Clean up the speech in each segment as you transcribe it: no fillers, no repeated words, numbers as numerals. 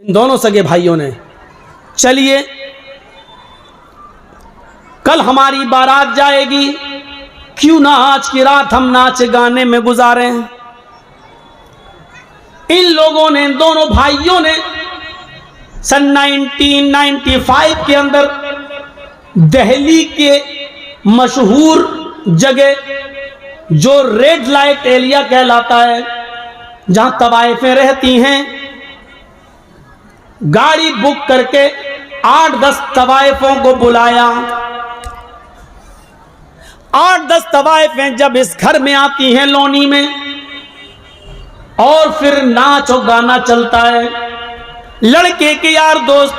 दोनों सगे भाइयों ने, चलिए कल हमारी बारात जाएगी, क्यों ना आज की रात हम नाच गाने में गुजारें। इन लोगों ने, दोनों भाइयों ने सन 1995 के अंदर दिल्ली के मशहूर जगह जो रेड लाइट एरिया कहलाता है, जहां तवाइफें रहती हैं, गाड़ी बुक करके 8-10 तवाइफों को बुलाया। 8-10 तवाइफें जब इस घर में आती हैं लोनी में, और फिर नाच और गाना चलता है। लड़के के यार दोस्त,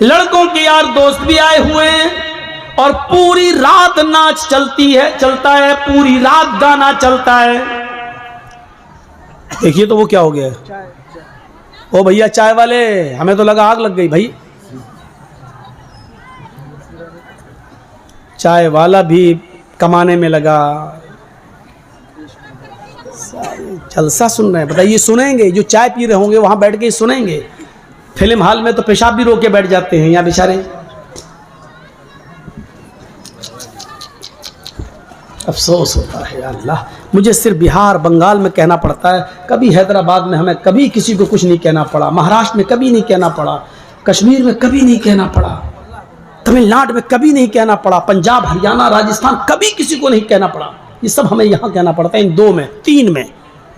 लड़कों के यार दोस्त भी आए हुए हैं, और पूरी रात नाच चलता है, पूरी रात गाना चलता है। देखिए तो वो क्या हो गया, ओ भैया चाय वाले, हमें तो लगा आग लग गई भाई। चाय वाला भी कमाने में लगा, जलसा सुन रहे हैं। बताइए सुनेंगे, जो चाय पी रहे होंगे वहां बैठ के सुनेंगे। फिल्म हॉल में तो पेशाब भी रोक के बैठ जाते हैं यहाँ बेचारे। अफसोस होता है अल्लाह, मुझे सिर्फ बिहार बंगाल में कहना पड़ता है, कभी हैदराबाद में हमें कभी किसी को कुछ नहीं कहना पड़ा, महाराष्ट्र में कभी नहीं कहना पड़ा, कश्मीर में कभी नहीं कहना पड़ा, तमिलनाडु में कभी नहीं कहना पड़ा, पंजाब हरियाणा राजस्थान कभी किसी को नहीं कहना पड़ा। ये सब हमें यहाँ कहना पड़ता है, इन 2 में 3 में,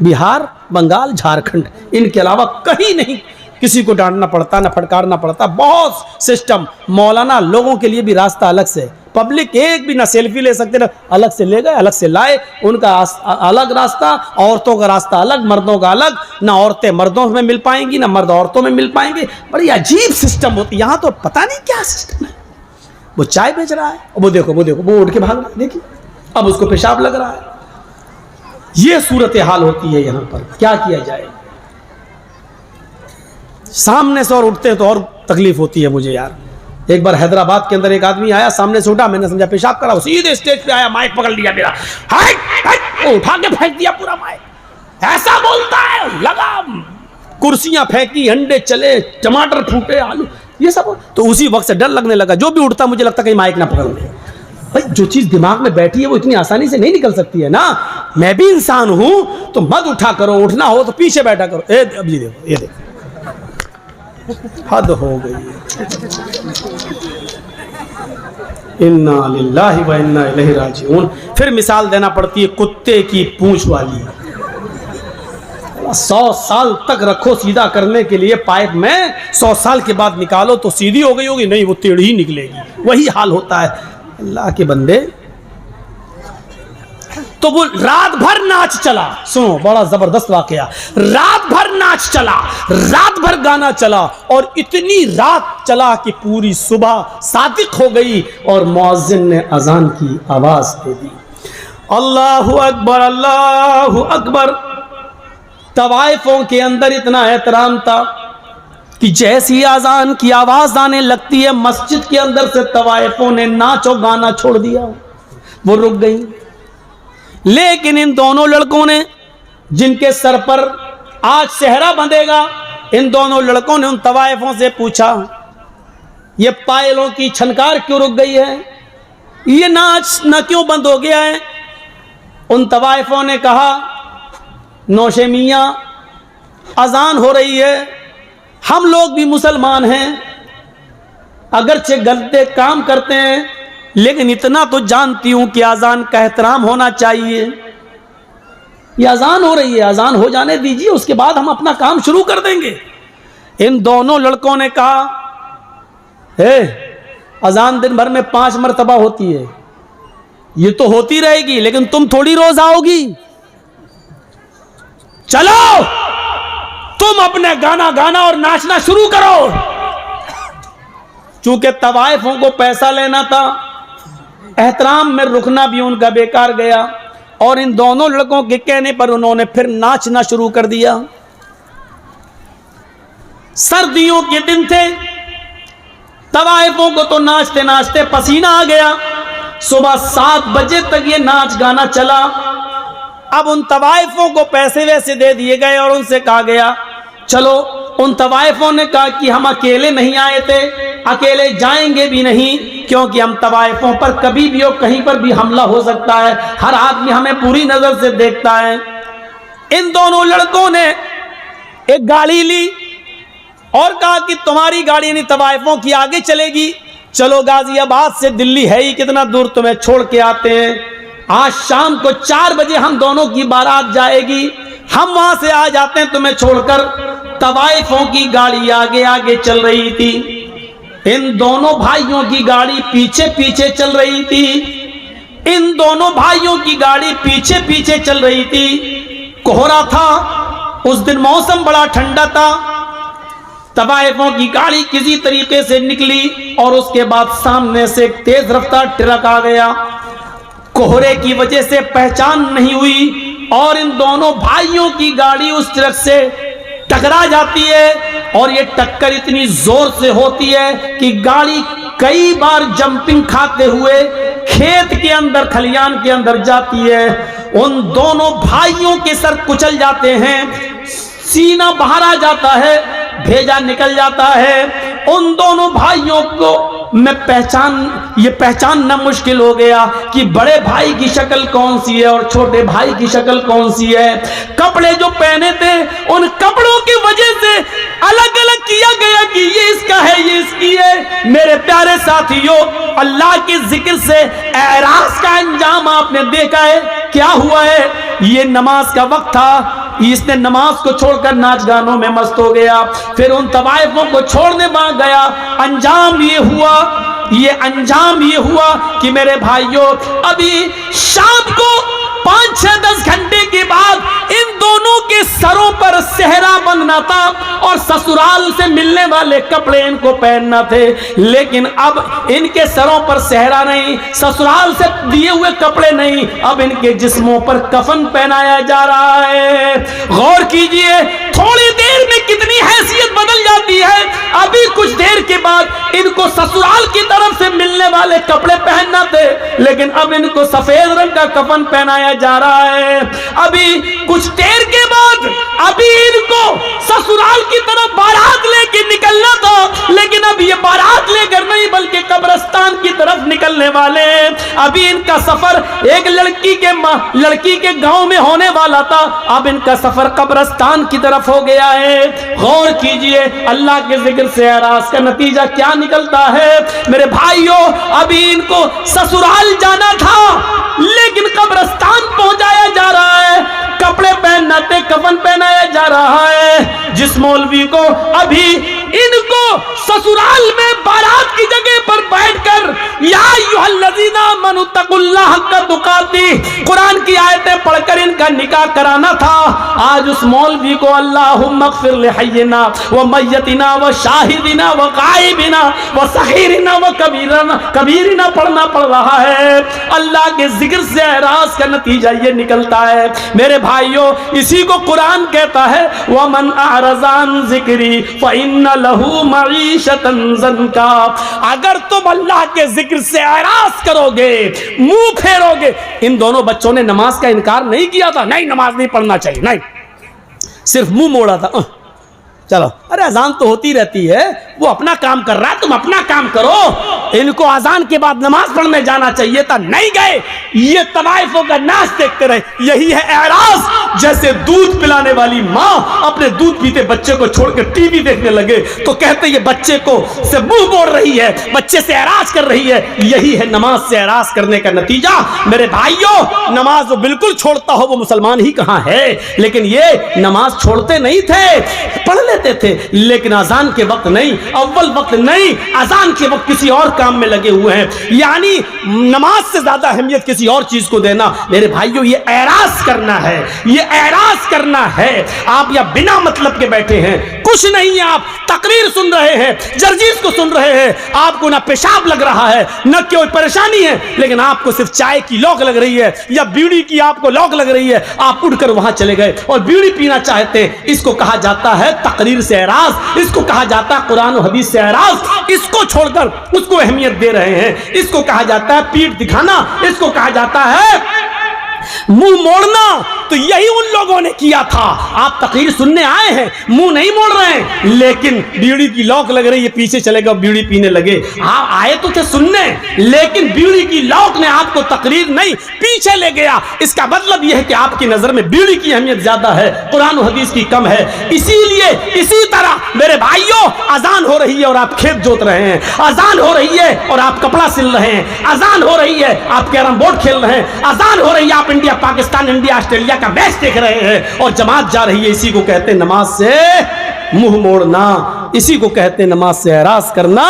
बिहार बंगाल झारखंड, इनके अलावा कहीं नहीं किसी को डांटना पड़ता, ना फटकारना पड़ता। बहुत सिस्टम, मौलाना लोगों के लिए भी रास्ता अलग से, पब्लिक एक भी ना सेल्फी ले सकते ना, अलग से ले गए, अलग से लाए, उनका अलग रास्ता, औरतों का रास्ता अलग, मर्दों का अलग, ना औरतें मर्दों में मिल पाएंगी ना मर्द औरतों में मिल पाएंगे। बड़ी अजीब सिस्टम होती है यहाँ तो, पता नहीं क्या सिस्टम है। वो चाय बेच रहा है, वो देखो वो उठ के भाग रहा है, देखिए अब उसको पेशाब लग रहा है। ये सूरत हाल होती है यहाँ पर, क्या किया जाए। सामने से और उठते हैं तो और तकलीफ होती है मुझे यार। एक बार हैदराबाद के अंदर एक आदमी आया, सामने से उठा, मैंने समझा पेशाब करा, सीधे स्टेज पे आया, माइक पकड़ लिया मेरा, हाय हाय, उठा के फेंक दिया पूरा माइक। ऐसा बोलता है, लगा कुर्सियां फेंकी, अंडे चले, टमाटर फूटे, आलू, ये सब। तो उसी वक्त से डर लगने लगा, जो भी उठता मुझे लगता कहीं माइक ना पकड़ ले। भाई जो चीज दिमाग में बैठी है वो इतनी आसानी से नहीं निकल सकती है ना। मैं भी इंसान हूं, तो मत उठा करो, उठना हो तो पीछे बैठा करो। अब ये देखो, ये देखो, हद हो गई है। इन्ना लिल्लाहि व इन्ना इलैहि राजिऊन। फिर मिसाल देना पड़ती है कुत्ते की पूंछ वाली। 100 साल तक रखो सीधा करने के लिए पाइप में, 100 साल के बाद निकालो तो सीधी हो गई होगी, नहीं वो टेढ़ी ही निकलेगी। वही हाल होता है अल्लाह के बंदे। तो वो रात भर नाच चला, सुनो बड़ा जबरदस्त वाकया, रात भर नाच चला, रात भर गाना चला, और इतनी रात चला कि पूरी सुबह सादिक हो गई और मुअज्जिन ने अजान की आवाज दे दी, अल्लाहु अकबर अल्लाहु अकबर। तवाइफों के अंदर इतना एहतराम था कि जैसी अजान की आवाज आने लगती है, मस्जिद के अंदर से तवाइफों ने नाच और गाना छोड़ दिया, वो रुक गई। लेकिन इन दोनों लड़कों ने, जिनके सर पर आज सेहरा बंधेगा, इन दोनों लड़कों ने उन तवाइफों से पूछा, ये पायलों की छनकार क्यों रुक गई है, ये नाच न क्यों बंद हो गया है। उन तवाइफों ने कहा, नौशे मियां अजान हो रही है, हम लोग भी मुसलमान हैं, अगरचे गलते काम करते हैं, लेकिन इतना तो जानती हूं कि अजान का एहतराम होना चाहिए। ये अजान हो रही है, अजान हो जाने दीजिए, उसके बाद हम अपना काम शुरू कर देंगे। इन दोनों लड़कों ने कहा, अजान दिन भर में 5 मरतबा होती है, ये तो होती रहेगी, लेकिन तुम थोड़ी रोज आओगी। चलो तुम अपने गाना गाना और नाचना शुरू करो। चूंकि तवाइफों को पैसा लेना था, एहतराम में रुकना भी उनका बेकार गया, और इन दोनों लड़कों के कहने पर उन्होंने फिर नाचना शुरू कर दिया। सर्दियों के दिन थे, तवाइफों को तो नाचते नाचते पसीना आ गया। सुबह 7 बजे तक ये नाच गाना चला। अब उन तवाइफों को पैसे वैसे दे दिए गए और उनसे कहा गया, चलो उन तवाइफों ने कहा कि हम अकेले नहीं आए थे, अकेले जाएंगे भी नहीं, क्योंकि हम तवाइफों पर कभी भी और कहीं पर भी हमला हो सकता है, हर आदमी हमें बुरी नजर से देखता है। इन दोनों लड़कों ने एक गाड़ी ली और कहा कि तुम्हारी गाड़ी यानी तवाइफों की आगे चलेगी, चलो गाजियाबाद से दिल्ली है ही कितना दूर, तुम्हें छोड़ के आते हैं। आज शाम को 4 बजे हम दोनों की बारात जाएगी, हम वहां से आ जाते हैं तुम्हें छोड़कर। तवाइफों की गाड़ी आगे आगे चल रही थी, इन दोनों भाइयों की गाड़ी पीछे पीछे चल रही थी, इन दोनों भाइयों की गाड़ी पीछे पीछे चल रही थी। कोहरा था, उस दिन मौसम बड़ा ठंडा था। तवाइफों की गाड़ी किसी तरीके से निकली और उसके बाद सामने से एक तेज रफ्तार ट्रक आ गया। कोहरे की वजह से पहचान नहीं हुई और इन दोनों भाइयों की गाड़ी उस ट्रक से टकरा जाती है और ये टक्कर इतनी जोर से होती है कि गाड़ी कई बार जंपिंग खाते हुए खेत के अंदर, खलियान के अंदर जाती है। उन दोनों भाइयों के सर कुचल जाते हैं, सीना बाहर आ जाता है, भेजा निकल जाता है। उन दोनों भाइयों को मैं पहचानना मुश्किल हो गया कि बड़े भाई की शक्ल कौन सी है और छोटे भाई की शक्ल कौन सी है। कपड़े जो पहने थे उन कपड़ों की वजह से अलग अलग किया गया कि ये इसका है, ये इसकी है। मेरे प्यारे साथियों, अल्लाह के जिक्र से एराज का अंजाम आपने देखा है, क्या हुआ है। ये नमाज का वक्त था, इसने नमाज को छोड़कर नाच गानों में मस्त हो गया, फिर उन तवाइफों को छोड़ने वहां गया। अंजाम ये हुआ कि मेरे भाइयों, अभी शाम को 5-6-10 घंटे के बाद इन दोनों के सरों पर सेहरा बंधना था और ससुराल से मिलने वाले कपड़े इनको पहनना थे। लेकिन अब इनके सरों पर सेहरा नहीं, ससुराल से दिए हुए कपड़े नहीं, अब इनके जिस्मों पर कफन पहनाया जा रहा है। गौर कीजिए, थोड़ी देर में कितनी हैसियत बदल जाती है। अभी कुछ देर के बाद इनको ससुराल की तरफ से मिलने वाले कपड़े पहनना थे, लेकिन अब इनको सफेद रंग का कफन पहनाया जा रहा है। अभी कुछ देर के बाद अभी इनको ससुराल की तरफ बारात लेके निकलना था, लेकिन अब ये बारात लेकर नहीं बल्कि कब्रिस्तान की तरफ निकलने वाले हैं। अभी इनका सफर एक लड़की के गांव में होने वाला था, अब इनका सफर कब्रिस्तान की तरफ हो गया है। गौर कीजिए, अल्लाह के जिक्र से एराज का नतीजा क्या निकलता है। मेरे भाइयों, अभी इनको ससुराल जाना था लेकिन कब्रिस्तान पहुंचाया जा रहा है, कपड़े पहनना थे, कफन पहनाया जा रहा है। जिस मौलवी को अभी इनको ससुराल में बारात की जगह पर बैठकर या अय्युहल्लज़ीना आमनू तक़ुल्लाह हक़्क़ तुक़ातिह कुरान की आयतें पढ़कर इनका निकाह कराना था, आज उस मौलवी को अल्लाहुम्मा इग़फ़िर लिहय्यिना व मय्यतिना व शाहिदिना व गायबिना व सग़ीरिना व कबीरिना पढ़ना पड़ रहा है। अल्लाह के जिक्र से एराज का नतीजा ये निकलता है। मेरे भाइयों, इसी को कुरान कहता है, वमन अअरज़ अन ज़िक्री फ़इन्न लहू मईशतन ज़न्का। अगर तुम अल्लाह के जिक्र से एराज करोगे, मुंह फेरोगे। इन दोनों बच्चों ने नमाज का इनकार नहीं किया था, नहीं नमाज नहीं पढ़ना चाहिए, नहीं, सिर्फ मुंह मोड़ा था। चलो, अरे अजान तो होती रहती है, वो अपना काम कर रहा है, तुम अपना काम करो। इनको अजान के बाद नमाज पढ़ने जाना चाहिए था, नहीं गए। ये तवाइफों का नाच देखते रहे। यही है एराज। जैसे दूध पिलाने वाली माँ अपने दूध पीते बच्चे को छोड़कर टीवी देखने लगे तो कहते ये बच्चे को से मुंह मोड़ रही है, बच्चे से एराज कर रही है। यही है नमाज से एराज करने का नतीजा। मेरे भाइयों, नमाज वो बिल्कुल छोड़ता हो वो मुसलमान ही कहाँ है, लेकिन ये नमाज छोड़ते नहीं थे, पढ़ लेते थे, लेकिन अजान के वक्त नहीं, अव्वल वक्त नहीं, अजान के वक्त किसी और काम में लगे हुए हैं। यानी नमाज से ज्यादा अहमियत किसी और चीज को देना। मेरे भाइयों, ये एराज करना है, ये एराज करना है। आप या बिना मतलब के बैठे हैं, कुछ नहीं है, आप तकरीर सुन रहे हैं, जर्जीस को सुन रहे हैं, आपको ना पेशाब लग रहा है न कोई परेशानी है, लेकिन आपको सिर्फ चाय की लौक लग रही है या बीड़ी की आपको लौक लग रही है, आप उठकर वहां चले गए और बीड़ी पीना चाहते हैं। इसको कहा जाता है तकरीर से एराज, इसको कहा जाता है कुरान और हदीस से एराज। इसको छोड़कर उसको अहमियत दे रहे हैं, इसको कहा जाता है पीठ दिखाना, इसको कहा जाता है मुंह मोड़ना तो यही उन लोगों ने किया था। आप तकरीर सुनने आए हैं, मुंह नहीं मोड़ रहे हैं, लेकिन बीड़ी की लौक लग रही है, पीछे चलेगा, बीड़ी पीने लगे। आप आए तो थे सुनने, लेकिन बीड़ी की लौक ने आपको तकरीर नहीं पीछे ले गया। इसका मतलब यह है कि आपकी नजर में बीड़ी की अहमियत ज्यादा है, कुरान और हदीस की कम है। इसीलिए इसी तरह मेरे भाइयों, अजान हो रही है और आप खेत जोत रहे हैं, अजान हो रही है और आप कपड़ा सिल रहे हैं, अजान हो रही है आप कैरम बोर्ड खेल रहे हैं, अजान हो रही है आप इंडिया पाकिस्तान, इंडिया ऑस्ट्रेलिया का मैच देख रहे हैं, और जमात जा रही है। इसी को कहते हैं नमाज से मुंह मोड़ना, इसी को कहते हैं नमाज से एराज करना।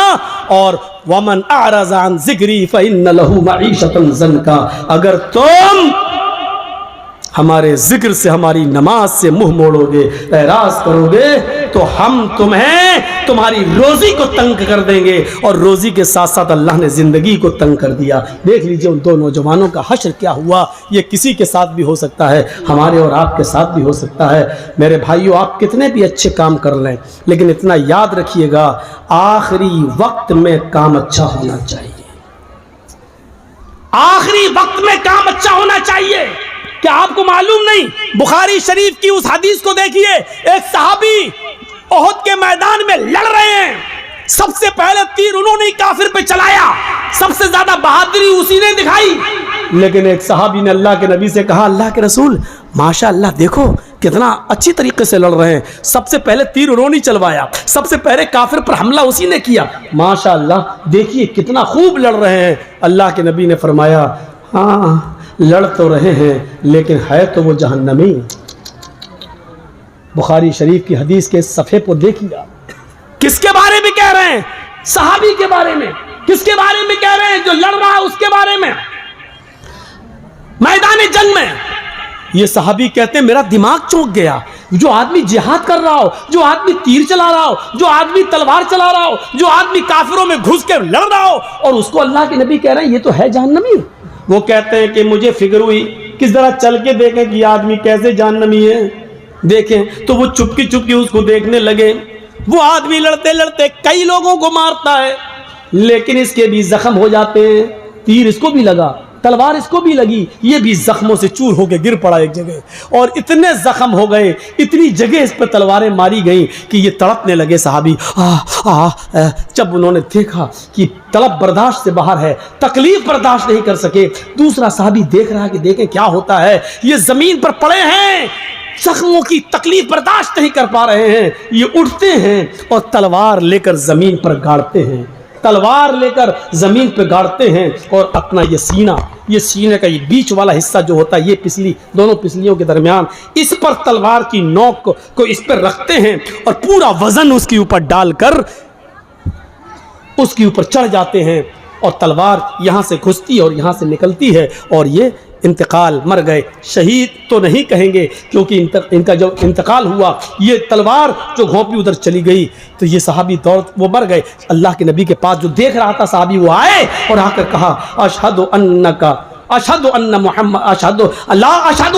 और वमन अअरज़ अन ज़िक्री फ़इन्न लहू मईशतन ज़न्का, अगर तुम हमारे जिक्र से, हमारी नमाज से मुंह मोड़ोगे, एराज करोगे, तो हम तुम्हें तुम्हारी रोजी को तंग कर देंगे। और रोजी के साथ साथ अल्लाह ने जिंदगी को तंग कर दिया। देख लीजिए उन दो नौजवानों का हश्र क्या हुआ। ये किसी के साथ भी हो सकता है, हमारे और आपके साथ भी हो सकता है। मेरे भाइयों, आप कितने भी अच्छे काम कर लें, लेकिन इतना याद रखिएगा, आखिरी वक्त में काम अच्छा होना चाहिए। आखिरी वक्त में काम अच्छा होना चाहिए। क्या आपको मालूम नहीं, बुखारी शरीफ की उस हदीस को देखिए, एक सहाबी ओहद के मैदान में लड़ रहे हैं, सबसे पहले तीर उन्होंने काफिर पे चलाया, सबसे ज्यादा बहादुरी उसी ने दिखाई। लेकिन एक सहाबी ने अल्लाह के नबी से कहा, अल्लाह के रसूल, माशाअल्लाह, देखो कितना अच्छी तरीके से लड़ रहे हैं, सबसे पहले तीर उन्होंने चलवाया, सबसे पहले काफिर पर हमला उसी ने किया, माशाअल्लाह, देखिए कितना खूब लड़ रहे हैं। अल्लाह के नबी ने फरमाया, हाँ लड़ तो रहे हैं, लेकिन है तो वो जहन्नमी। बुखारी शरीफ की हदीस के सफ़े को देखिए, किसके बारे में कह रहे हैं? सहाबी के बारे में। किसके बारे में कह रहे हैं? जो लड़ रहा है उसके बारे में, मैदान जंग में। ये सहाबी कहते हैं, मेरा दिमाग चौंक गया। जो आदमी जिहाद कर रहा हो, जो आदमी तीर चला रहा हो, जो आदमी तलवार चला रहा हो, जो आदमी काफिरों में घुस के लड़ रहा हो, और उसको अल्लाह के नबी कह रहे हैं ये तो है जहन्नमी। वो कहते हैं कि मुझे फिक्र हुई किस तरह चल के देखें कि आदमी कैसे जहन्नमी है। देखें तो वो चुपकी चुपकी उसको देखने लगे। वो आदमी लड़ते लड़ते कई लोगों को मारता है, लेकिन इसके भी जख्म हो जाते हैं। तीर इसको भी लगा, तलवार इसको भी लगी, ये भी जख्मों से चूर होकर गिर पड़ा एक जगह, और इतने जख्म हो गए, इतनी जगह इस पर तलवारें मारी गई कि ये तड़पने लगे सहाबी। जब उन्होंने देखा कि तड़प बर्दाश्त से बाहर है, तकलीफ बर्दाश्त नहीं कर सके, दूसरा सहाबी देख रहा है कि देखें क्या होता है। ये जमीन पर पड़े हैं, जख्मों की तकलीफ बर्दाश्त नहीं कर पा रहे हैं। ये उठते हैं और तलवार लेकर जमीन पर गाड़ते हैं, तलवार लेकर जमीन पर गाड़ते हैं, और अपना ये सीने का ये बीच वाला हिस्सा जो होता है, ये पिछली, दोनों पिछलियों के दरमियान, इस पर तलवार की नोक को इस पर रखते हैं, और पूरा वजन उसके ऊपर डालकर उसके ऊपर चढ़ जाते हैं, और तलवार यहाँ से घुसती और यहाँ से निकलती है, और ये इंतकाल, मर गए। शहीद तो नहीं कहेंगे, क्योंकि इनका जो इंतकाल हुआ, ये तलवार जो घोंपी उधर चली गई, तो ये सहाबी दौड़, वो मर गए। अल्लाह के नबी के पास जो देख रहा था सहाबी, वो आए और आकर कहा, अशहदु अन्नका, अशहदु अन्न मुहम्मद, अशहदु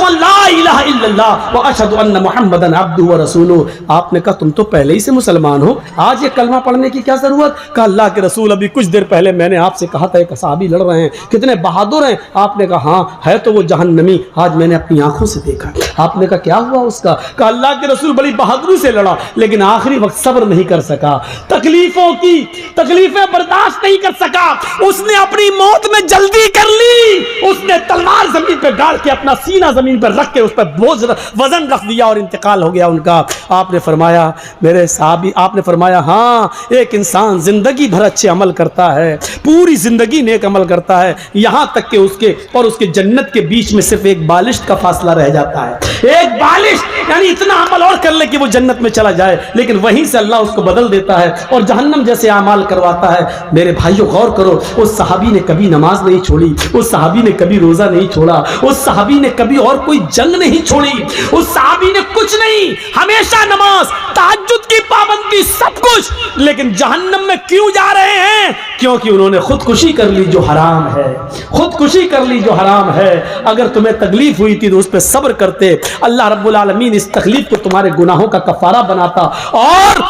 अल्ला इलाहा इल्लल्लाह व अशहदु अन्न मुहम्मदन अब्दुहु व रसूलुहु। आपने कहा तुम तो पहले ही से मुसलमान हो, आज ये कलमा पढ़ने की क्या जरूरत? कहा अल्लाह के रसूल, अभी कुछ देर पहले मैंने आपसे कहा था एक सहाबी लड़ रहे हैं, कितने बहादुर हैं। आपने कहा हाँ है तो वो जहन्नमी, आज मैंने अपनी आंखों से देखा। आपने कहा क्या हुआ उसका? कहा अल्लाह के रसूल बड़ी बहादुरी से लड़ा, लेकिन आखिरी वक्त सब्र नहीं कर सका, तकलीफें बर्दाश्त नहीं कर सका, उसने अपनी मौत में जल्दी कर ली। उसने तलवार जमीन पर गाड़ के अपना सीना जमीन पर रख के उस पर बोझ वजन रख दिया और इंतकाल हो गया उनका। आपने फरमाया मेरे साहबी, आपने फरमाया हाँ, एक इंसान जिंदगी भर अच्छे अमल करता है, पूरी जिंदगी नेक अमल करता है, यहाँ तक कि उसके और उसके जन्नत के बीच में सिर्फ एक बालिश का फासला रह जाता है। एक बालिश, यानी इतना अमल और कर ले कि वो जन्नत में चला जाए, लेकिन वहीं से अल्लाह उसको बदल देता है और जहन्नम जैसे अमाल करवाता है। मेरे भाइयों गौर करो, उस सहाबी ने कभी नमाज नहीं छोड़ी, उस सहाबी ने कभी रोजा नहीं छोड़ा, उस सहाबी ने कभी और कोई जंग नहीं छोड़ी, उस सहाबी ने कुछ नहीं, हमेशा नमाज, तहज्जुद की पाबंदी, सब कुछ। लेकिन जहन्नम में क्यों जा रहे हैं? क्योंकि उन्होंने खुदकुशी कर ली जो हराम है, खुदकुशी कर ली जो हराम है। अगर तुम्हें तकलीफ हुई थी तो उस पर सब्र करते, अल्लाह रब्बुल आलमीन इस तकलीफ को तुम्हारे गुनाहों का कफारा बनाता और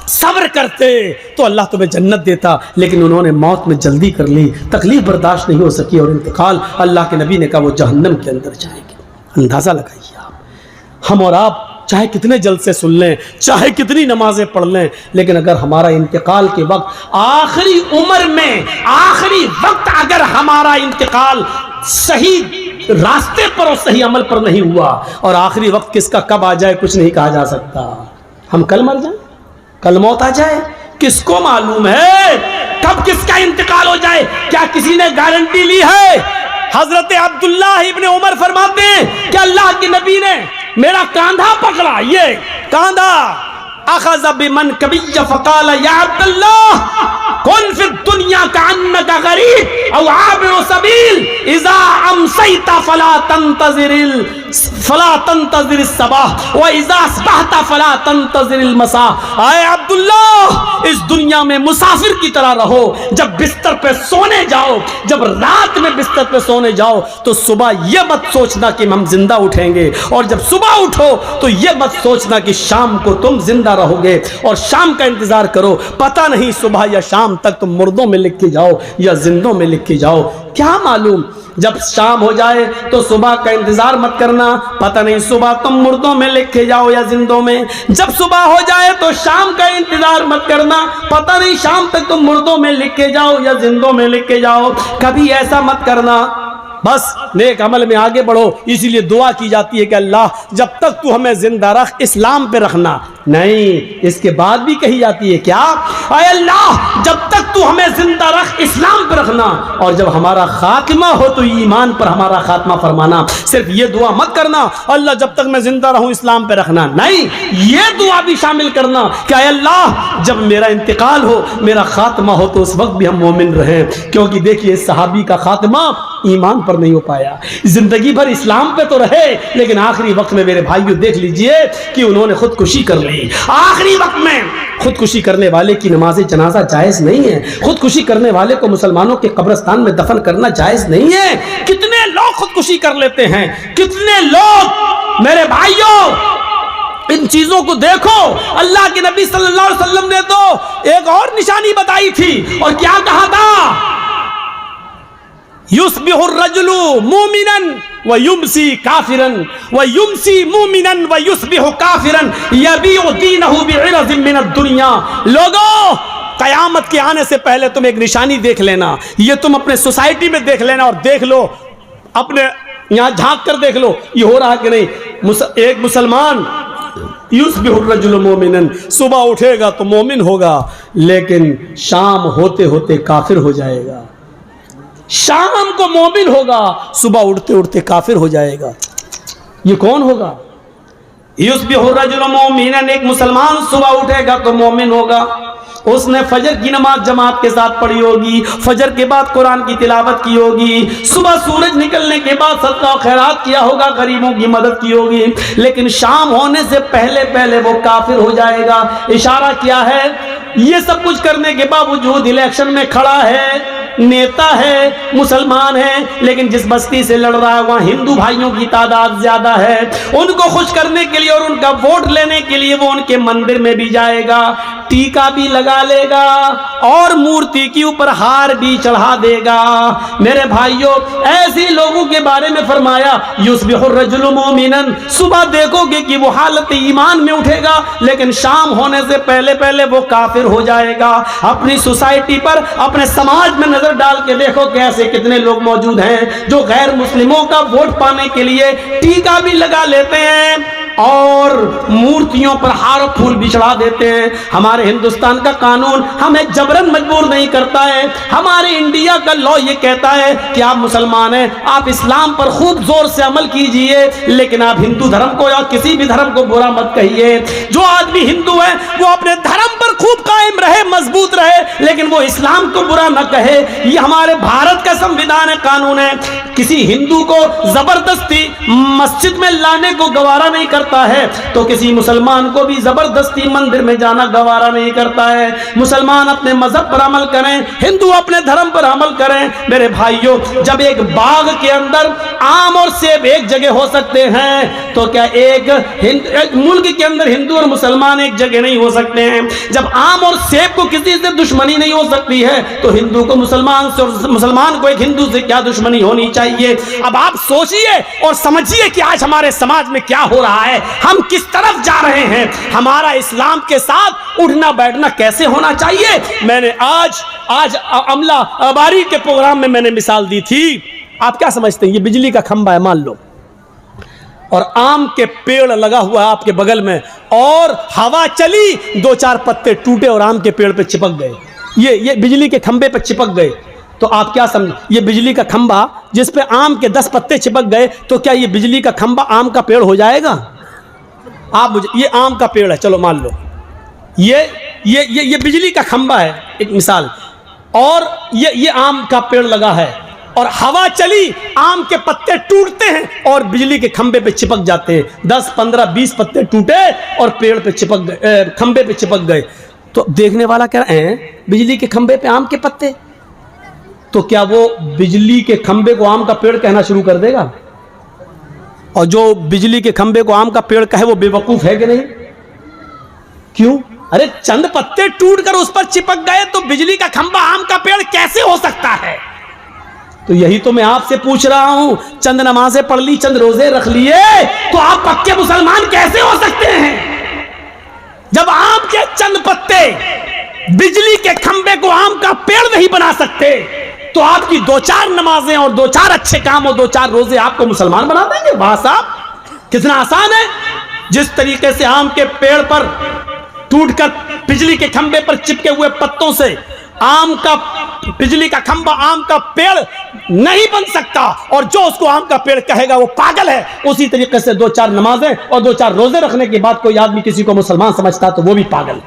सब्र करते तो अल्लाह तुम्हें जन्नत देता, लेकिन उन्होंने मौत में जल्दी कर ली, तकलीफ बर्दाश्त नहीं हो सकी और इंतकाल। अल्लाह के नबी ने कहा वो जहन्नम के अंदर जाएंगे। अंदाज़ा लगाइए आप, हम और आप चाहे कितने जल्द से सुन लें, चाहे कितनी नमाजें पढ़ लें, लेकिन अगर हमारा इंतकाल के वक्त आखिरी उम्र में आखिरी वक्त अगर हमारा इंतकाल सही रास्ते पर और सही अमल पर नहीं हुआ, और आखिरी वक्त किसका कब आ जाए कुछ नहीं कहा जा सकता। हम कल मर जाए, कल मौत आ जाए, किसको मालूम है कब किसका इंतकाल हो जाए? क्या किसी ने गारंटी ली है? हजरत अब्दुल्ला इब्ने उमर फरमाते हैं कि अल्लाह के नबी ने मेरा कांधा पकड़ा, ये कांधा, अखज़ बिमन कबिय्य फ़क़ाल या अब्दुल्लाह कुन फ़ी दुनिया कअन्नका गरीब औ आबिरु सबील इज़ा अमसैता फला तंतज़िर सबाह व इज़ा अस्बहता फला तंतज़िर मसा। आए अब्दुल्ला, इस दुनिया में मुसाफिर की तरह रहो। जब बिस्तर पे सोने जाओ, जब रात में बिस्तर पे सोने जाओ तो सुबह यह मत सोचना कि हम जिंदा उठेंगे, और जब सुबह उठो तो यह मत सोचना कि शाम को तुम जिंदा रहोगे, और शाम का इंतजार करो, पता नहीं सुबह या शाम तक तुम मुर्दों में लिख के जाओ या जिंदों में लिख के जाओ, क्या मालूम। जब शाम हो जाए तो सुबह का इंतजार मत करना, पता नहीं सुबह तुम मुर्दों में लिखे जाओ या जिंदों में। जब सुबह हो जाए तो शाम का इंतजार मत करना, पता नहीं शाम तक तुम मुर्दों में लिखे जाओ या जिंदों में लिखे जाओ। कभी ऐसा मत करना, बस नेक अमल में आगे बढ़ो। इसीलिए दुआ की जाती है कि अल्लाह जब तक तू हमें जिंदा रख, इस्लाम पे रखना। नहीं, इसके बाद भी कही जाती है क्या, अय अल्लाह जब तक तू हमें जिंदा रख, इस्लाम पे रखना, और जब हमारा खात्मा हो तो ईमान पर हमारा खात्मा फरमाना। सिर्फ ये दुआ मत करना अल्लाह जब तक मैं जिंदा रहूं इस्लाम पे रखना, नहीं, ये दुआ भी शामिल करना कि अय अल्लाह जब मेरा इंतकाल हो, मेरा खात्मा हो, तो उस वक्त भी हम मोमिन रहें। क्योंकि देखिए सहाबी का खात्मा ईमान पर नहीं हो पाया, जिंदगी भर इस्लाम पे तो रहे, लेकिन आखिरी वक्त में मेरे भाइयों देख लीजिए कि उन्होंने खुदकुशी कर ली। आखिरी वक्त में खुदकुशी करने वाले की नमाज जनाजा जायज नहीं है, खुदकुशी करने वाले को मुसलमानों के कब्रिस्तान में दफन करना जायज नहीं है। कितने लोग खुदकुशी कर लेते हैं, कितने लोग। मेरे भाइयों इन चीजों को देखो, अल्लाह के नबी सल्लल्लाहु अलैहि वसल्लम ने तो एक और निशानी बताई थी, और क्या कहा था, युस्बिहुर रजुलु मुमिनन व युमसी काफिरन व युमसी मुमिनन व युस्बिहु काफिरन यबीउ दीनहु बिइरज़िम मिनद दुनिया। लोगों, कयामत के आने से पहले तुम एक निशानी देख लेना, ये तुम अपने सोसाइटी में देख लेना, और देख लो अपने यहाँ झांक कर देख लो ये हो रहा कि नहीं। एक मुसलमान युस्बिहुर रजुलु मुमिनन, सुबह उठेगा तो मोमिन होगा, लेकिन शाम होते होते काफिर हो जाएगा। शाम को मोमिन होगा, सुबह उठते उठते काफिर हो जाएगा। ये कौन होगा? युस्बिहुर रजुलु मुमिनन, एक मुसलमान सुबह उठेगा तो मोमिन होगा। उसने फजर की नमाज जमात के साथ पढ़ी होगी, फजर के बाद कुरान की तिलावत की होगी, सुबह सूरज निकलने के बाद सदका और खैरात किया होगा, गरीबों की मदद की होगी, लेकिन शाम होने से पहले पहले वो काफिर हो जाएगा। इशारा क्या है? ये सब कुछ करने के बावजूद इलेक्शन में खड़ा है, नेता है, मुसलमान है, लेकिन जिस बस्ती से लड़ रहा है वहां हिंदू भाइयों की तादाद ज्यादा है। उनको खुश करने के लिए और उनका वोट लेने के लिए वो उनके मंदिर में भी जाएगा, टीका भी लगा लेगा और मूर्ति के ऊपर हार भी चढ़ा देगा। मेरे भाइयों, ऐसे लोगों के बारे में फरमाया युस्बिहुर रजुलु मुमिनन, सुबह देखोगे कि वो हालत ईमान में उठेगा, लेकिन शाम होने से पहले पहले वो काफिर हो जाएगा। अपनी सोसाइटी पर, अपने समाज में नजर डाल के देखो कि ऐसे कितने लोग मौजूद हैं जो गैर मुस्लिमों का वोट पाने के लिए टीका भी लगा लेते हैं और मूर्तियों पर हार फूल भी चढ़ा देते हैं। हमारे हिंदुस्तान का कानून हमें जबरन मजबूर नहीं करता है। हमारे इंडिया का लॉ ये कहता है कि आप मुसलमान हैं, आप इस्लाम पर खूब जोर से अमल कीजिए, लेकिन आप हिंदू धर्म को या किसी भी धर्म को बुरा मत कहिए। जो आदमी हिंदू है वो अपने धर्म पर खूब कायम रहे, मजबूत रहे, लेकिन वो इस्लाम को बुरा न कहे। ये हमारे भारत का संविधान है, कानून है। किसी हिंदू को जबरदस्ती मस्जिद में लाने को गवारा नहीं करता है, तो किसी मुसलमान को भी जबरदस्ती मंदिर में जाना गवारा नहीं करता है। मुसलमान अपने मजहब पर अमल करें, हिंदू अपने धर्म पर अमल करें। मेरे भाइयों, जब एक बाग के अंदर आम और सेब एक जगह हो सकते हैं, तो क्या एक मुल्क के अंदर हिंदू और मुसलमान एक जगह नहीं हो सकते हैं? जब आम और सेब को किसी से दुश्मनी नहीं हो सकती है, तो हिंदू को मुसलमान से और मुसलमान को एक हिंदू से क्या दुश्मनी होनी चाहिए? अब आप सोचिए और समझिए कि आज हमारे समाज में क्या हो रहा है, हम किस तरफ जा रहे हैं। हमारा इस्लाम के साथ उठना बैठना कैसे होना चाहिए? मैंने आज अमला अबारी के प्रोग्राम में मैंने मिसाल दी थी। आप क्या समझते हैं? ये बिजली का खंभा है मान लो, और आम के पेड़ लगा हुआ है आपके बगल में, और हवा चली, 2-4 पत्ते टूटे और आम के पेड़ पे चिपक गए। ये बिजली के खंभे पे चिपक गए, तो आप क्या समझ, ये बिजली का खंभा जिस पे आम के 10 पत्ते चिपक गए, तो क्या ये बिजली का खंभा आम का पेड़ हो जाएगा? आप मुझे, ये आम का पेड़ है, चलो मान लो ये बिजली का खंभा है, एक मिसाल, और ये आम का पेड़ लगा है, और हवा चली, आम के पत्ते टूटते हैं और बिजली के खंभे पे चिपक जाते हैं। 10, 15, 20 पत्ते टूटे और पेड़ पे चिपक गए, खंभे पे चिपक गए। तो देखने वाला कह रहे हैं बिजली के खंभे पे आम के पत्ते, तो क्या वो बिजली के खंभे को आम का पेड़ कहना शुरू कर देगा? और जो बिजली के खंभे को आम का पेड़ कहे वो बेवकूफ है कि नहीं? क्यों? अरे चंद पत्ते टूटकर उस पर चिपक गए तो बिजली का खंभा आम का पेड़ कैसे हो सकता है? तो यही तो मैं आपसे पूछ रहा हूं, चंद नमाजें पढ़ ली, चंद रोजे रख लिए, तो आप पक्के मुसलमान कैसे हो सकते हैं? जब आम के चंद पत्ते बिजली के खंभे को आम का पेड़ नहीं बना सकते, तो आपकी 2-4 नमाजें और 2-4 अच्छे काम और 2-4 रोजे आपको मुसलमान बना देंगे? वाह साहब, कितना आसान है। जिस तरीके से आम के पेड़ पर टूटकर बिजली के खंभे पर चिपके हुए पत्तों से बिजली का खंभा आम का पेड़ नहीं बन सकता, और जो उसको आम का पेड़ कहेगा वो पागल है, उसी तरीके से 2-4 नमाजें और 2-4 रोजे रखने के बाद कोई आदमी किसी को मुसलमान समझता तो वो भी पागल है।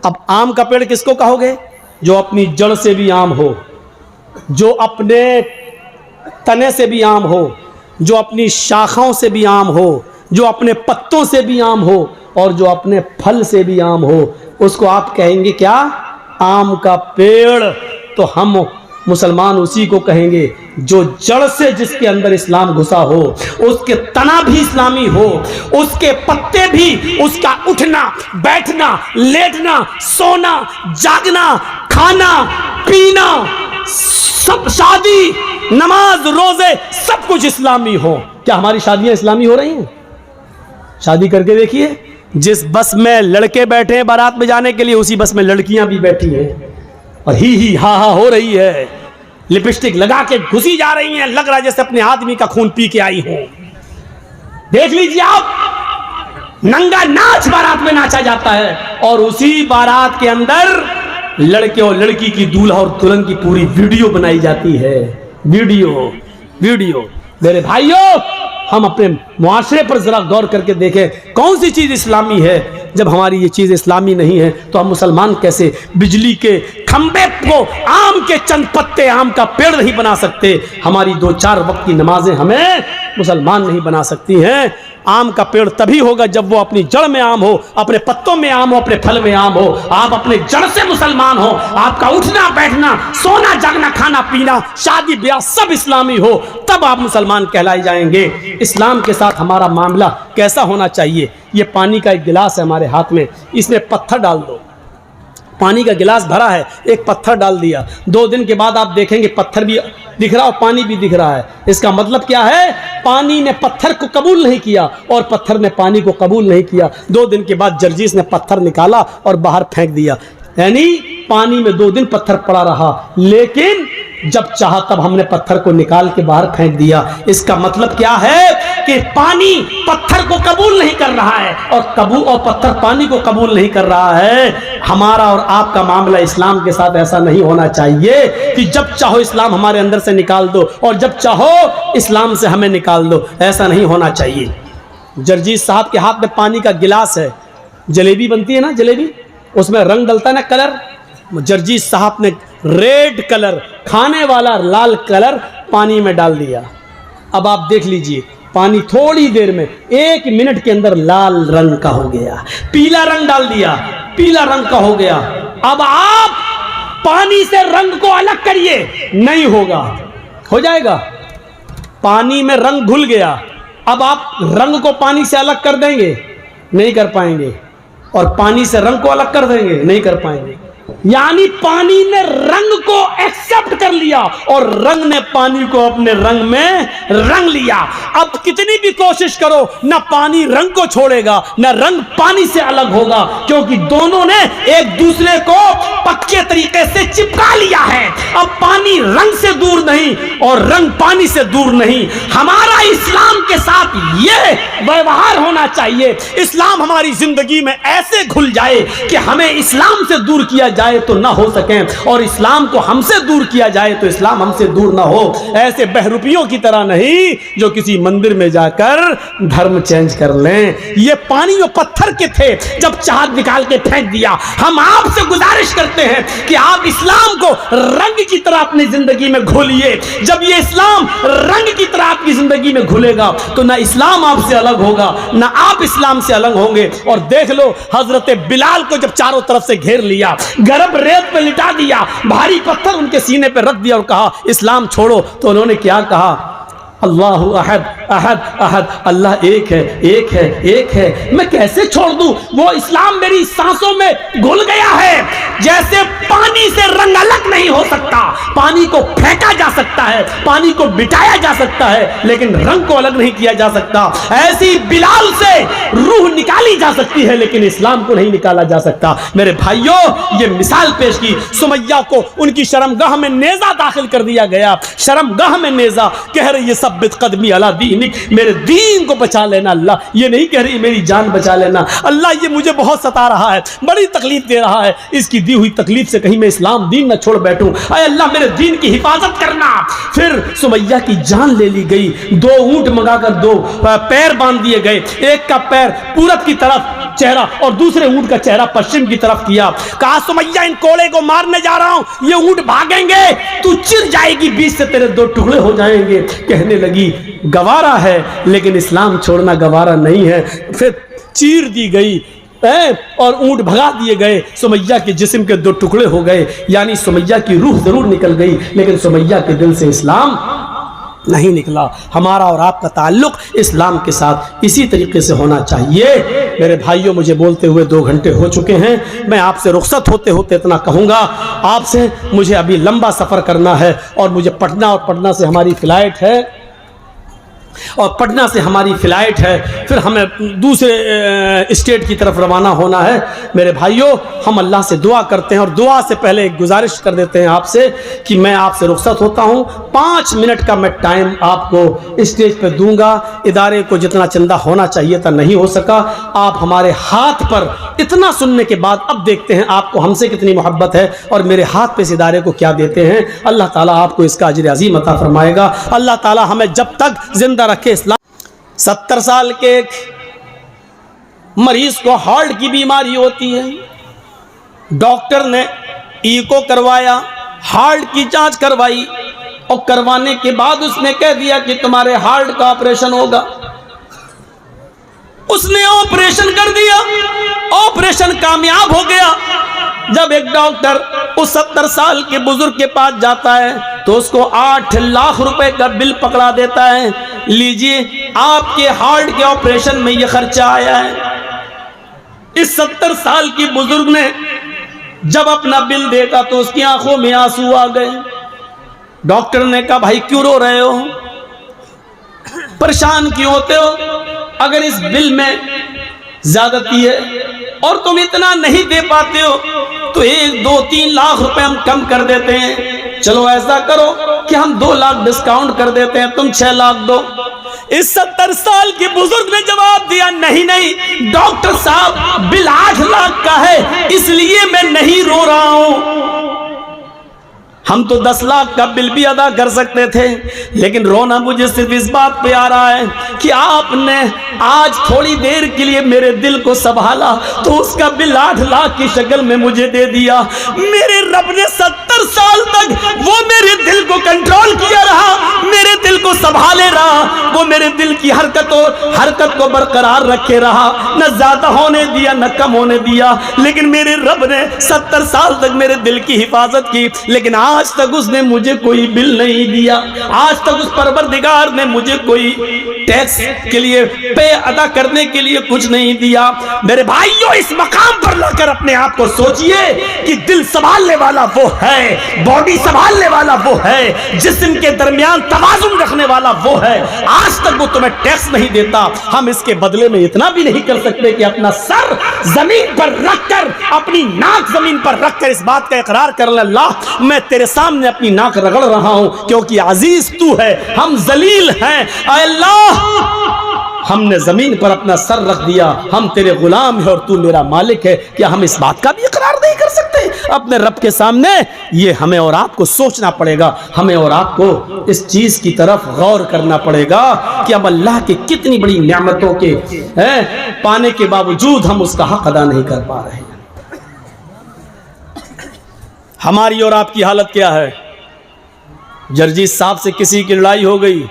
अब आम का पेड़ किसको कहोगे? जो अपनी जड़ से भी आम हो, जो अपने तने से भी आम हो, जो अपनी शाखाओं से भी आम हो, जो अपने पत्तों से भी आम हो, और जो अपने फल से भी आम हो, उसको आप कहेंगे क्या? आम का पेड़। तो हम मुसलमान उसी को कहेंगे जो जड़ से, जिसके अंदर इस्लाम घुसा हो, उसके तना भी इस्लामी हो, उसके पत्ते भी, उसका उठना बैठना लेटना सोना जागना खाना पीना सब, शादी नमाज रोजे सब कुछ इस्लामी हो। क्या हमारी शादियां इस्लामी हो रही हैं? शादी करके देखिए, जिस बस में लड़के बैठे हैं बारात में जाने के लिए, उसी बस में लड़कियां भी बैठी हैं और ही हा हा हो रही है, लिपस्टिक लगा के घुसी जा रही हैं, लग रहा है जैसे अपने आदमी का खून पी के आई हो। देख लीजिए आप, नंगा नाच बारात में नाचा जाता है, और उसी बारात के अंदर लड़के और लड़की की दूल्हा और दुल्हन की पूरी वीडियो बनाई जाती है। वीडियो मेरे भाइयों, हम अपने मुआशरे पर जरा गौर करके देखें कौन सी चीज इस्लामी है। जब हमारी ये चीज इस्लामी नहीं है तो हम मुसलमान कैसे बिजली के खंबे को आम के चंद पत्ते आम का पेड़ नहीं बना सकते? हमारी 2-4 वक्त की नमाजें हमें मुसलमान नहीं बना सकती हैं। आम का पेड़ तभी होगा जब वो अपनी जड़ में आम हो, अपने पत्तों में आम हो, अपने फल में आम हो। आप अपने जड़ से मुसलमान हो, आपका उठना बैठना सोना जागना खाना पीना शादी ब्याह सब इस्लामी हो, तब आप मुसलमान कहलाए जाएंगे। इस्लाम के साथ हमारा मामला कैसा होना चाहिए? ये पानी का एक गिलास है हमारे हाथ में, इसमें पत्थर डाल दो। पानी का गिलास भरा है, एक पत्थर डाल दिया, 2 दिन के बाद आप देखेंगे पत्थर भी दिख रहा और पानी भी दिख रहा है। इसका मतलब क्या है? पानी ने पत्थर को कबूल नहीं किया और पत्थर ने पानी को कबूल नहीं किया। 2 दिन के बाद जर्जीस ने पत्थर निकाला और बाहर फेंक दिया, यानी पानी में 2 दिन पत्थर पड़ा रहा, लेकिन जब चाहा तब हमने पत्थर को निकाल के बाहर फेंक दिया। इसका मतलब क्या है कि पानी पत्थर को कबूल नहीं कर रहा है और पत्थर पानी को कबूल नहीं कर रहा है। हमारा और आपका मामला इस्लाम के साथ ऐसा नहीं होना चाहिए कि जब चाहो इस्लाम हमारे अंदर से निकाल दो और जब चाहो इस्लाम से हमें निकाल दो, ऐसा नहीं होना चाहिए। जर्जीस साहब के हाथ में पानी का गिलास है, जलेबी बनती है ना, जलेबी, उसमें रंग डलता है ना, कलर। जर्जी साहब ने रेड कलर, खाने वाला लाल कलर पानी में डाल दिया। अब आप देख लीजिए, पानी थोड़ी देर में 1 मिनट के अंदर लाल रंग का हो गया। पीला रंग डाल दिया, पीला रंग का हो गया। अब आप पानी से रंग को अलग करिए, नहीं होगा। हो जाएगा? पानी में रंग घुल गया, अब आप रंग को पानी से अलग कर देंगे? नहीं कर पाएंगे। और पानी से रंग को अलग कर देंगे? नहीं कर पाएंगे। यानी पानी ने रंग को एक्सेप्ट कर लिया और रंग ने पानी को अपने रंग में रंग लिया। अब कितनी भी कोशिश करो, ना पानी रंग को छोड़ेगा, ना रंग पानी से अलग होगा, क्योंकि दोनों ने एक दूसरे को पक्के तरीके से चिपका लिया है। अब पानी रंग से दूर नहीं और रंग पानी से दूर नहीं। हमारा इस्लाम के साथ यह व्यवहार होना चाहिए। इस्लाम हमारी जिंदगी में ऐसे घुल जाए कि हमें इस्लाम से दूर किया जाए तो ना हो सके, और इस्लाम को हमसे दूर किया जाए तो इस्लाम हमसे दूर ना हो। ऐसे बहरूपियों की तरह नहीं जो किसी मंदिर में जाकर धर्म चेंज कर लें। ये पानी और पत्थर के थे, जब चाहत निकाल के फेंक दिया। हम आपसे गुजारिश करते हैं कि आप इस्लाम को रंग की तरह अपनी जिंदगी में घोलिए। जब ये इस्लाम रंग की तरह आपकी जिंदगी में घुलेगा तो ना इस्लाम आपसे अलग होगा, ना आप इस्लाम से अलग होंगे। और देख लो, हजरत बिलाल को जब चारों तरफ से घेर लिया, गरम रेत पे लिटा दिया, भारी पत्थर उनके सीने पे रख दिया और कहा इस्लाम छोड़ो, तो उन्होंने क्या कहा? अल्लाहु अहद अहद अहद, अल्लाह एक है, एक है, एक है। मैं कैसे छोड़ दूं? वो इस्लाम मेरी सांसों में घुल गया है। जैसे पानी से रंग अलग नहीं हो सकता, पानी को फेंका जा सकता है, पानी को बिटाया जा सकता है, लेकिन रंग को अलग नहीं किया जा सकता। ऐसी बिलाल से रूह निकाली जा सकती है, लेकिन इस्लाम को नहीं निकाला जा सकता। मेरे भाइयों, ये मिसाल पेश की। सुमैया को उनकी शर्मगाह में नेजा दाखिल कर दिया गया। शर्मगाह में नेजा, कह रही है सब्बित कदमी अला दीनिक, मेरे दीन को बचा लेना अल्लाह। ये नहीं कह रही मेरी जान बचा लेना अल्लाह, ये मुझे बहुत सता रहा है, बड़ी तकलीफ दे रहा है, इसकी दी हुई तकलीफ से कहीं मैं इस्लाम दीन न छोड़ बैठूं। अय अल्लाह, मेरे दीन की हिफाजत करना। फिर सुमैया की जान ले ली गई। 2 ऊंट मंगाकर 2 पैर बांध दिए गए। एक का पैर पूरब की तरफ चेहरा और दूसरे ऊंट का चेहरा पश्चिम की तरफ किया। कहा सुमैया, इन कोड़े को मारने जा रहा हूं, ये ऊंट भागेंगे, तू चिर जाएगी, बीच से तेरे 2 टुकड़े हो जाएंगे। कहने लगी गवारा है, लेकिन इस्लाम छोड़ना गवारा नहीं है। फिर चीर दी गई और ऊंट भगा दिए गए। सुमैया के जिस्म के 2 टुकड़े हो गए। यानी सुमैया की रूह जरूर निकल गई, लेकिन सुमैया के दिल से इस्लाम नहीं निकला। हमारा और आपका ताल्लुक इस्लाम के साथ इसी तरीके से होना चाहिए। मेरे भाइयों, मुझे बोलते हुए 2 घंटे हो चुके हैं। मैं आपसे रुखसत होते होते इतना कहूँगा, आपसे मुझे अभी लंबा सफ़र करना है और मुझे पटना, और पटना से हमारी फ़्लाइट है, और पटना से हमारी फ़्लाइट है, फिर हमें दूसरे स्टेट की तरफ रवाना होना है। मेरे भाइयों, हम अल्लाह से दुआ करते हैं और दुआ से पहले एक गुजारिश कर देते हैं आपसे कि मैं आपसे रुखसत होता हूँ। 5 मिनट का मैं टाइम आपको स्टेज पे दूंगा। इदारे को जितना चंदा होना चाहिए था नहीं हो सका। आप हमारे हाथ पर इतना सुनने के बाद अब देखते हैं आपको हमसे कितनी मोहब्बत है और मेरे हाथ पे इस इदारे को क्या देते हैं। अल्लाह ताला आपको इसका अजर अजीम अता फरमाएगा। अल्लाह ताला हमें जब तक जिंदा रखे इस्लाम। 70 साल के एक मरीज को हार्ट की बीमारी होती है। डॉक्टर ने ईको करवाया, हार्ट की जांच करवाई और करवाने के बाद उसने कह दिया कि तुम्हारे हार्ट का ऑपरेशन होगा। उसने ऑपरेशन कर दिया, ऑपरेशन कामयाब हो गया। जब एक डॉक्टर उस 70 साल के बुजुर्ग के पास जाता है तो उसको 8 लाख रुपए का बिल पकड़ा देता है। लीजिए, आपके हार्ट के ऑपरेशन में यह खर्चा आया है। इस 70 साल की बुजुर्ग ने जब अपना बिल देखा तो उसकी आंखों में आंसू आ गए। डॉक्टर ने कहा, भाई क्यों रो रहे हो, परेशान क्यों होते हो? अगर इस बिल में ज्यादती है और तुम इतना नहीं दे पाते हो तो 1, 2, 3 लाख रुपए हम कम कर देते हैं। चलो ऐसा करो कि हम 2 लाख डिस्काउंट कर देते हैं, तुम 6 लाख दो। इस 70 साल के बुजुर्ग ने जवाब दिया, नहीं नहीं डॉक्टर साहब, बिल 8 लाख का है, इसलिए मैं नहीं रो रहा हूं। हम तो 10 लाख का बिल भी अदा कर सकते थे, लेकिन रोना मुझे सिर्फ इस बात पे आ रहा है कि आपने आज थोड़ी देर के लिए मेरे दिल को संभाला तो उसका बिल 8 लाख की शक्ल में मुझे दे दिया। मेरे रब ने 70 साल तक वो मेरे दिल को कंट्रोल किया रहा, मेरे दिल को संभाले रहा, वो मेरे दिल की हरकत को बरकरार रखे रहा, न ज्यादा होने दिया न कम होने दिया। लेकिन मेरे रब ने 70 साल तक मेरे दिल की हिफाजत की, लेकिन आज तक उसने मुझे कोई बिल नहीं दिया। आज तक उस परवरदिगार ने मुझे कोई टैक्स के लिए पे अदा करने के लिए कुछ नहीं दिया। मेरे भाइयों, इस मकाम पर लाकर अपने आप को सोचिए कि दिल संभालने वाला वो है, बॉडी संभालने वाला वो है, जिस्म के दरमियान तवाजुन रखने वाला वो है। आज तक वो तुम्हें टैक्स नहीं देता। हम इसके बदले में इतना भी नहीं कर सकते कि अपना सर जमीन पर रखकर, अपनी नाक जमीन पर रखकर इस बात का इकरार कर ले, अल्लाह मैं तेरे सामने अपनी नाक रगड़ रहा हूं क्योंकि अजीज तू है, हम जलील हैं। अल्लाह, हमने जमीन पर अपना सर रख दिया, हम तेरे गुलाम हैं और तू मेरा मालिक है। क्या हम इस बात का भी इकरार नहीं कर सकते अपने रब के सामने? ये हमें और आपको सोचना पड़ेगा, हमें और आपको इस चीज की तरफ गौर करना पड़ेगा कि हम अल्लाह की कितनी बड़ी नेमतों के पाने के बावजूद हम उसका हक अदा नहीं कर पा रहे हैं। हमारी और आपकी हालत क्या है? जर्जीत साहब से किसी की लड़ाई हो गई,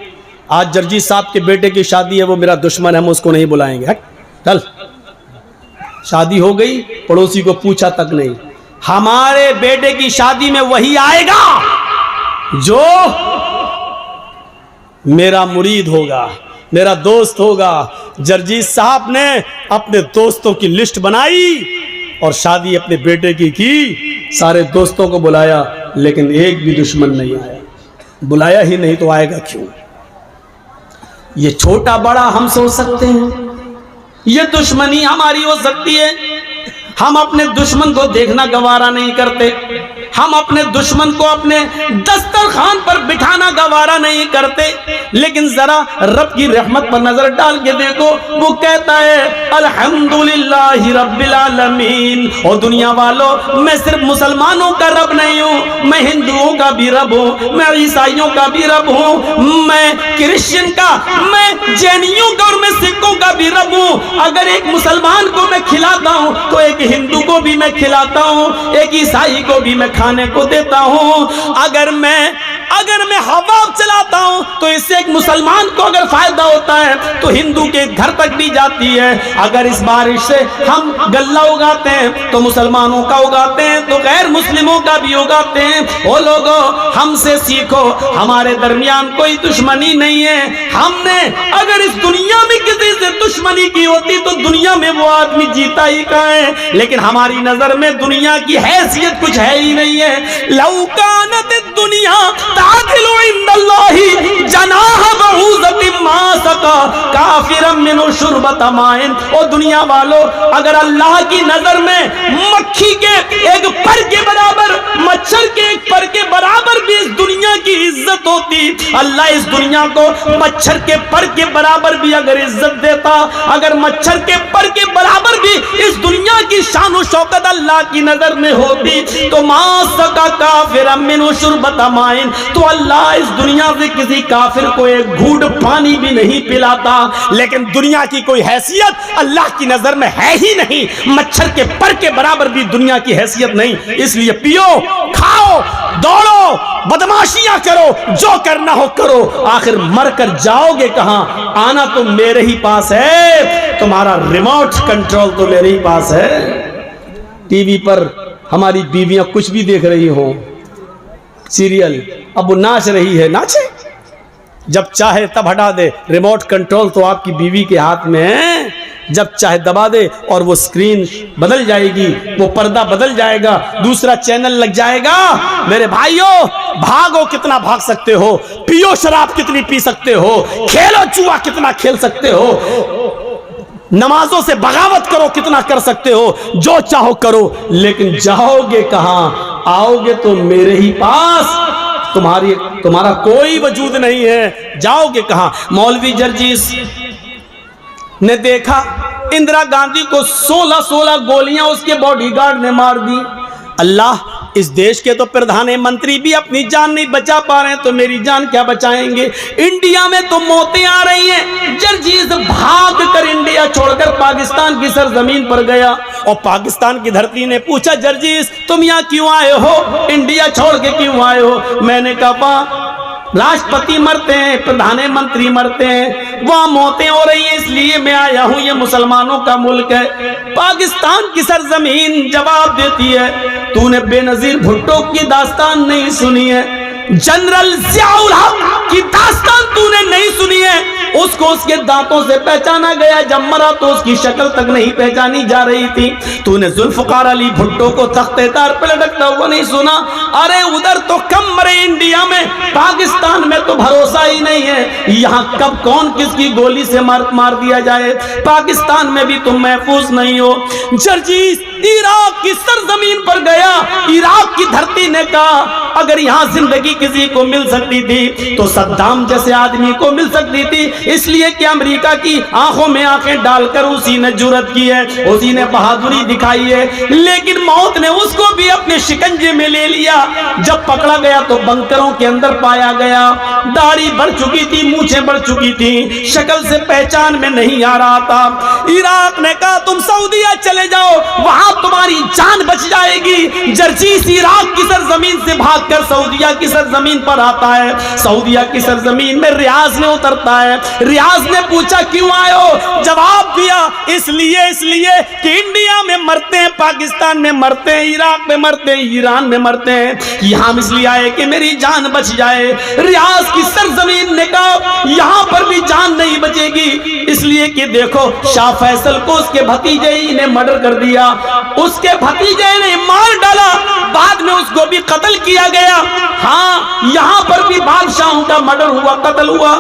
आज जर्जीत साहब के बेटे की शादी है, वो मेरा दुश्मन है, हम उसको नहीं बुलाएंगे। हट चल, शादी हो गई, पड़ोसी को पूछा तक नहीं। हमारे बेटे की शादी में वही आएगा जो मेरा मुरीद होगा, मेरा दोस्त होगा। जर्जीत साहब ने अपने दोस्तों की लिस्ट बनाई और शादी अपने बेटे की सारे दोस्तों को बुलाया, लेकिन एक भी दुश्मन नहीं आया। बुलाया ही नहीं तो आएगा क्यों? ये छोटा बड़ा हम सोच सकते हैं, ये दुश्मनी हमारी हो सकती है। हम अपने दुश्मन को देखना गवारा नहीं करते, हम अपने दुश्मन को अपने दस्तरखान पर बिठाना गवारा नहीं करते। लेकिन जरा रब की रहमत पर नजर डाल के देखो, वो कहता है अल्हम्दुलिल्लाहि रब्बिल आलमीन। और दुनिया वालों, मैं सिर्फ मुसलमानों का रब नहीं हूँ, मैं हिंदुओं का भी रब हूँ, मैं ईसाइयों का भी रब हूँ, मैं क्रिश्चियन का, मैं जैनियों का और मैं सिखों का भी रब हूँ। अगर एक मुसलमान को मैं खिलाता हूँ तो एक हिंदू को भी मैं खिलाता हूँ, एक ईसाई को भी मैं खाने को देता हूँ। अगर मैं हवा चलाता हूँ तो इससे एक मुसलमान को अगर फायदा होता है तो हिंदू के घर तक भी जाती है। अगर इस बारिश से हम गल्ला उगाते हैं तो मुसलमानों का उगाते हैं, तो गैर मुस्लिमों का भी उगाते हैं। ओ लोगों, हमसे सीखो, हमारे दरमियान कोई दुश्मनी नहीं है। हमने अगर इस दुनिया में किसी से दुश्मनी की होती तो दुनिया में वो आदमी जीता ही कहाँ है। लेकिन हमारी नजर में दुनिया की हैसियत कुछ है ही नहीं है। लौकानत दुनिया तादिलु इंदल्लाहि जनाह बऊज़तिन मा सका काफिरन मिनु शुरबत माइन। और दुनिया वालों, अगर अल्लाह की नजर में मक्खी के एक पर के बराबर, मच्छर के एक पर के बराबर भी इस दुनिया की इज्जत होती, अल्लाह इस दुनिया को मच्छर के पर के बराबर भी अगर इज्जत देता, अगर मच्छर के पर के बराबर भी इस दुनिया की शान और शौकत अल्लाह की नजर में होती, तो मासका काफिर मिनु शुरबत माइन, तो अल्लाह इस दुनिया से किसी काफिर को एक घूंट पानी भी नहीं पिलाता। लेकिन दुनिया की कोई हैसियत अल्लाह की नजर में है ही नहीं, मच्छर के पर के बराबर भी दुनिया की हैसियत नहीं। इसलिए पियो, खाओ, दौड़ो, बदमाशियां करो, जो करना हो करो, आखिर मरकर जाओगे कहां? आना तो मेरे ही पास है, तुम्हारा रिमोट कंट्रोल तो मेरे ही पास है। टीवी पर हमारी बीवियां कुछ भी देख रही हो, सीरियल, अब वो नाच रही है, नाचे, जब चाहे तब हटा दे। रिमोट कंट्रोल तो आपकी बीवी के हाथ में है, जब चाहे दबा दे और वो स्क्रीन बदल जाएगी, वो पर्दा बदल जाएगा, दूसरा चैनल लग जाएगा। मेरे भाइयों, भागो कितना भाग सकते हो, पियो शराब कितनी पी सकते हो, खेलो जुआ कितना खेल सकते हो, नमाजों से बगावत करो कितना कर सकते हो, जो चाहो करो, लेकिन जाओगे कहां? आओगे तो मेरे ही पास, तुम्हारा कोई वजूद नहीं है, जाओगे कहां? मौलवी जर्जीस ने देखा इंदिरा गांधी को 16 गोलियां उसके बॉडीगार्ड ने मार दी। अल्लाह इस देश के तो प्रधानमंत्री भी अपनी जान नहीं बचा पा रहे हैं, तो मेरी जान क्या बचाएंगे। इंडिया में तो मौतें आ रही हैं। जर्जीस भाग कर इंडिया छोड़कर पाकिस्तान की सरजमीन पर गया और पाकिस्तान की धरती ने पूछा, जर्जीस तुम यहाँ क्यों आए हो, इंडिया छोड़ के क्यों आए हो। मैंने कहा राष्ट्रपति मरते हैं, प्रधानमंत्री मरते हैं, वहां मौतें हो रही हैं, इसलिए मैं आया हूं, ये मुसलमानों का मुल्क है। पाकिस्तान की सरजमीन जवाब देती है, तूने बेनजीर भुट्टो की दास्तान नहीं सुनी है, जनरल जियाउल हक की दास्तान तूने नहीं सुनी है। उसको उसके दांतों से पहचाना गया, जब मरा तो उसकी शक्ल तक नहीं पहचानी जा रही थी। तूने जुल्फकार अली भुट्टो को तख्तेदार पे लटकता हुआ नहीं सुना। अरे उधर तो कम मरे इंडिया में, पाकिस्तान में तो भरोसा ही नहीं है। यहाँ कब कौन किसकी गोली से मार दिया जाए, पाकिस्तान में भी तुम महफूज नहीं हो। जर्जीस इराक की सरजमीन पर गया, इराक की धरती ने कहा अगर यहाँ जिंदगी किसी को मिल सकती थी तो सद्दाम जैसे आदमी को मिल सकती थी, इसलिए कि अमेरिका की आंखों में आंखें डालकर उसी ने जुर्रत की है, उसी ने बहादुरी दिखाई है। लेकिन मौत ने उसको भी अपने शिकंजे में ले लिया। जब पकड़ा गया तो बंकरों के अंदर पाया गया, दाढ़ी बढ़ चुकी थी, मूछें बढ़ चुकी थी, शक्ल से पहचान में नहीं आ रहा था। इराक ने कहा तुम सऊदीया चले जाओ, वहां तुम्हारी जान बच जाएगी। जर्जीस इराक की सरजमीन से भागकर सऊदीया की सरजमीन पर आता है। सऊदीया की सरजमीन में रियाज में उतरता है। रियाज ने पूछा क्यों आए हो, जवाब दिया इसलिए कि इंडिया में मरते हैं, पाकिस्तान में मरते हैं, इराक में मरते हैं, ईरान में मरते हैं, यहाँ इसलिए आए कि मेरी जान बच जाए। रियाज की सरजमीन ने कहा यहाँ पर भी जान नहीं बचेगी, इसलिए कि देखो शाह फैसल को उसके भतीजे ही ने मर्डर कर दिया, उसके भतीजे ने मार डाला, बाद में उसको भी कत्ल किया गया। हाँ यहाँ पर भी बादशाहों का मर्डर हुआ, कत्ल हुआ।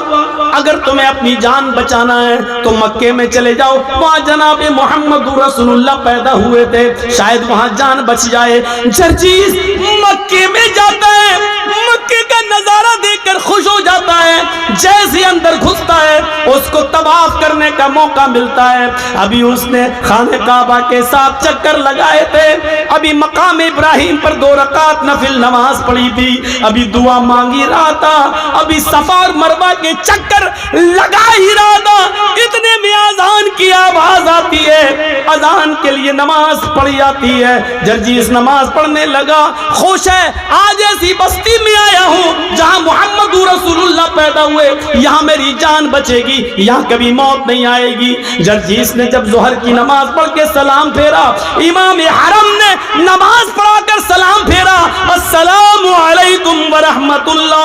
अगर तुम्हें अपनी जान बचाना है तो मक्के में चले जाओ, वहां जनाब मोहम्मद रसूलुल्लाह पैदा हुए थे, शायद वहां जान बच जाए। जर्जीस मक्के में जाता है, मक्के का नजारा देखकर खुश हो जाता है। जैसे अंदर घुसता है उसको तवाफ करने का मौका मिलता है। अभी उसने खाने काबा के साथ चक्कर लगाए थे, अभी मकाम इब्राहिम पर 2 रकात नफिल नमाज पढ़ी थी, अभी दुआ मांगी रहा था, अभी सफा और मरवा के चक्कर लगा ही रहा था। इतने में अजान की आवाज आती है, अजान के लिए नमाज पढ़ी जाती है। जर्जीस नमाज पढ़ने लगा, खुश है, आज ऐसी बस्ती में आया हूँ जहाँ मोहम्मद रसूलुल्लाह पैदा हुए, यहाँ मेरी जान बचेगी, यहाँ कभी मौत नहीं आएगी। जर्जीस ने जब जोहर की नमाज पढ़ के सलाम फेरा, इमाम हरम ने नमाज पढ़ाकर सलाम फेरा, अस्सलामु अलैकुम व रहमतुल्लाह।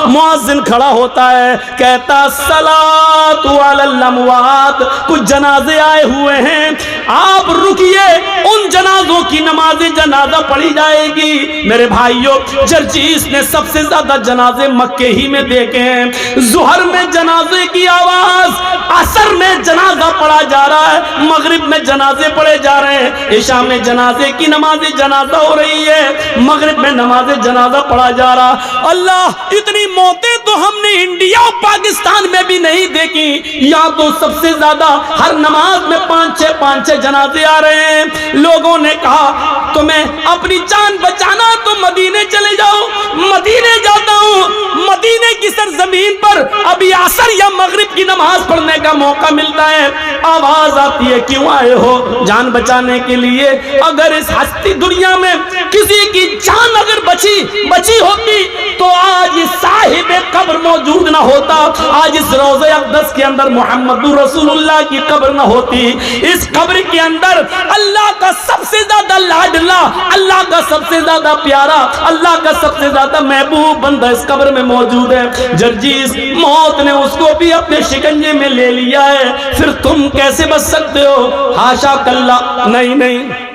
मुअज्जिन खड़ा होता है, कहता सलातु अलल अमवात, कुछ जनाजे आए हुए हैं, आप रुकिए, उन जनाजों की नमाज जनाजा पढ़ी जाएगी। मेरे भाइयों, जर्जीस ने सबसे ज्यादा जनाजे मक्के ही में देखे हैं। जोहर में जनाजे की आवाज, असर में जनाजा पढ़ा जा रहा है, मगरिब में जनाजे पढ़े जा रहे हैं, इशा में जनाजे की नमाज जनाजा हो रही है, मगरिब में नमाज जनाजा पढ़ा जा रहा। अल्लाह, इतनी मौतें तो हमने इंडिया और पाकिस्तान में भी नहीं देखी। यहाँ तो सबसे ज्यादा हर नमाज में 5-6 जनाजे आ रहे हैं। लोगों ने कहा तुम्हें अपनी जान बचाना तो मदीने चले जाओ। मदीने जाता हूँ, मदीने की सरजमीन पर अभी असर या मगरिब की नमाज पढ़ने का मौका मिलता है। आवाज आती है क्यों आए हो, जान बचाने के लिए। अगर इस हस्ती दुनिया में किसी की जान अगर बची होती तो आज साहिब कब्र मौजूद ना होता, आज इस रोज़े अक़दस के अंदर मोहम्मद रसूलुल्लाह की कब्र ना होती। इस कब्र के अंदर अल्लाह का सबसे ज्यादा लाडला, अल्लाह का सबसे ज्यादा प्यारा, अल्लाह का सबसे ज्यादा महबूब बंदा इस कब्र में मौजूद है। जर्जीस, मौत ने उसको भी अपने शिकंजे में ले लिया है, फिर तुम कैसे बच सकते हो? हाशा कल्ला, नहीं।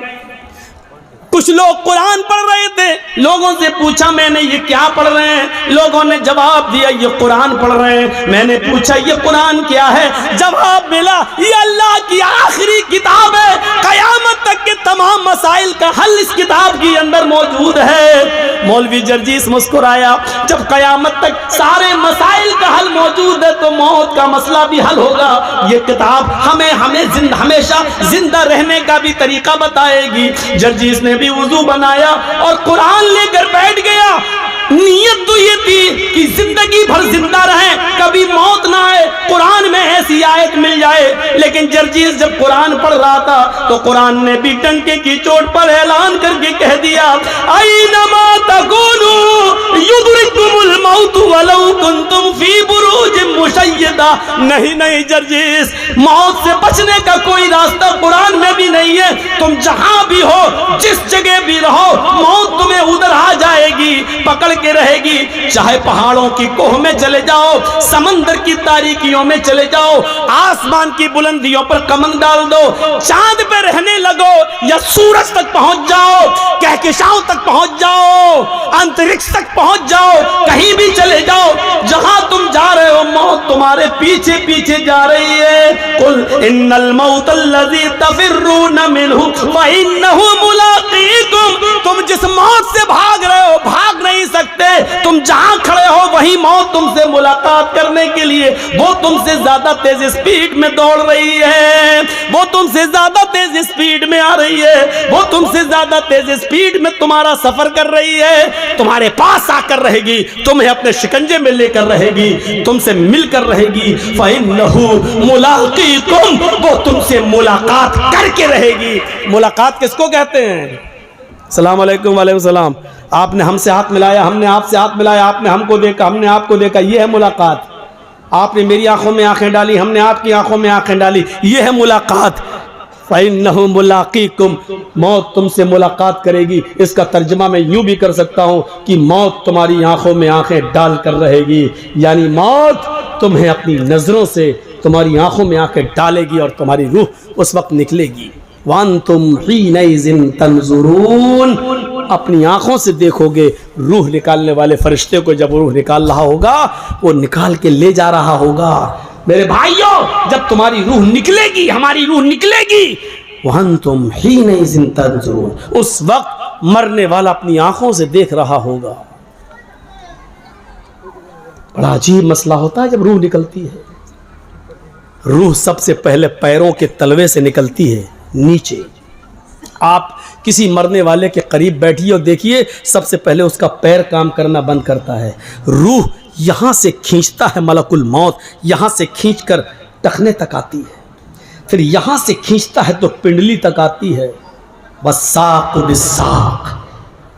कुछ लोग कुरान पढ़ रहे थे, लोगों से पूछा मैंने ये क्या पढ़ रहे हैं, लोगों ने जवाब दिया ये कुरान पढ़ रहे हैं। मैंने पूछा ये कुरान क्या है, जवाब मिला ये अल्लाह की आखिरी किताब है, कयामत तक के तमाम मसाइल का हल इस किताब के अंदर मौजूद है। मौलवी जर्जीस मुस्कुराया, जब कयामत तक सारे मसाइल का हल मौजूद है तो मौत का मसला भी हल होगा। ये किताब हमें हमेशा जिंदा रहने का भी तरीका बताएगी। जर्जीस ने भी वुजू बनाया और कुरान लेकर बैठ गया। नीयत तो ये थी कि जिंदगी भर जिंदा रहे, कभी मौत ना आए, कुरान में ऐसी आयत मिल जाए। लेकिन जर्जीस जब कुरान पढ़ रहा था तो कुरान ने भी टंके की चोट पर ऐलान करके कह दिया, ऐनमा तकूनू युदरिकुमुल मौत वलौ कुंतुम फी बुरूजिन मुशय्यदा। नहीं जर्जीस, मौत से बचने का कोई रास्ता कुरान में भी नहीं है। तुम जहां भी हो, जिस जगह भी रहो, मौत तुम्हें उधर आ जाएगी, पकड़ के रहेगी। चाहे पहाड़ों की कोह में चले जाओ, समंदर की तारीकियों में चले जाओ, आसमान की बुलंदियों पर कमंद डाल दो, चांद पे रहने लगो या सूरज तक पहुंच जाओ, कहकशाओं तक पहुंच जाओ, अंतरिक्ष तक पहुंच जाओ, कहीं भी चले जाओ, जहां तुम जा रहे हो मौत तुम्हारे पीछे पीछे जा रही है। कुल इन्नल मौतल्लज़ी तफिर्रून मिन्हु फइन्नहु मुलाक़ीकुम। तुम जिस मौत से भाग रहे हो भाग नहीं सकते। तुम जहां खड़े हो वही मौत तुमसे मुलाकात करने के लिए, वो तुमसे ज्यादा तेज स्पीड में दौड़ रही है, वो तुमसे ज्यादा तेज स्पीड में आ रही है, वो तुमसे ज्यादा तेज स्पीड में तुम्हारा सफर कर रही है, तुम्हारे पास आकर रहेगी, तुम्हें अपने शिकंजे में लेकर रहेगी, तुमसे मिलकर रहेगी। फइन्नहु मुलाक़ीकुम, वो तुमसे मुलाकात करके रहेगी। मुलाकात किसको कहते हैं? सलाम अलैकुम। वालेकुम सलाम। आपने हमसे हाथ मिलाया, हमने आपसे हाथ मिलाया, आपने हमको देखा, हमने आपको देखा, ये है मुलाकात। आपने मेरी आंखों में आंखें डाली, हमने आपकी आंखों में आंखें डाली, ये है मुलाकात। फ़इन्नहु मुलाक़ीकुम, मौत तुमसे मुलाकात करेगी। इसका तर्जुमा मैं यूं भी कर सकता हूं कि मौत तुम्हारी आंखों में आंखें डाल कर रहेगी, यानी मौत तुम्हें अपनी नजरों से तुम्हारी आंखों में आंखें डालेगी और तुम्हारी रूह उस वक्त निकलेगी। वअंतुम हीनइज़िन तंज़ुरून, अपनी आंखों से देखोगे रूह निकालने वाले फरिश्ते को। जब रूह निकाल रहा होगा वो निकाल के ले जा रहा होगा। मेरे भाइयों, जब तुम्हारी रूह निकलेगी, हमारी रूह निकलेगी, वअंतुम हीनइज़िन तंज़ुरून, उस वक्त मरने वाला अपनी आंखों से देख रहा होगा। बड़ा अजीब मसला होता है जब रूह निकलती है। रूह सबसे पहले पैरों के तलवे से निकलती है नीचे। आप किसी मरने वाले के करीब बैठिए और देखिए, सबसे पहले उसका पैर काम करना बंद करता है। रूह यहाँ से खींचता है मलकुल मौत, यहाँ से खींचकर टखने तक आती है, फिर यहाँ से खींचता है तो पिंडली तक आती है। वस्साक़ बिस्साक़,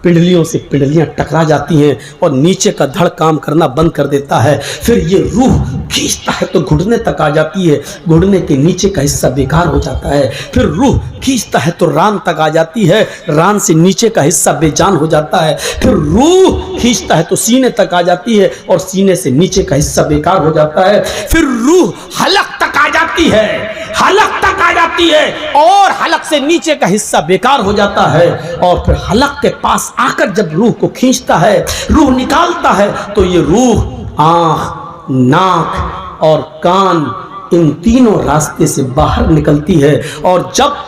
पिंडलियों से पिंडलियां टकरा जाती हैं और नीचे का धड़ काम करना बंद कर देता है। फिर ये रूह खींचता है तो घुटने तक आ जाती है, घुटने के नीचे का हिस्सा बेकार हो जाता है। फिर रूह खींचता है तो रान तक आ जाती है, रान से नीचे का हिस्सा बेजान हो जाता है। फिर रूह खींचता है तो सीने तक आ जाती है और सीने से नीचे का हिस्सा बेकार हो जाता है। फिर रूह हलक तक आ जाती है, हलक तक आ जाती है और हलक से नीचे का हिस्सा बेकार हो जाता है। और फिर हलक के पास आकर जब रूह को खींचता है, रूह निकालता है, तो ये रूह आंख, नाक और कान, इन तीनों रास्ते से बाहर निकलती है। और जब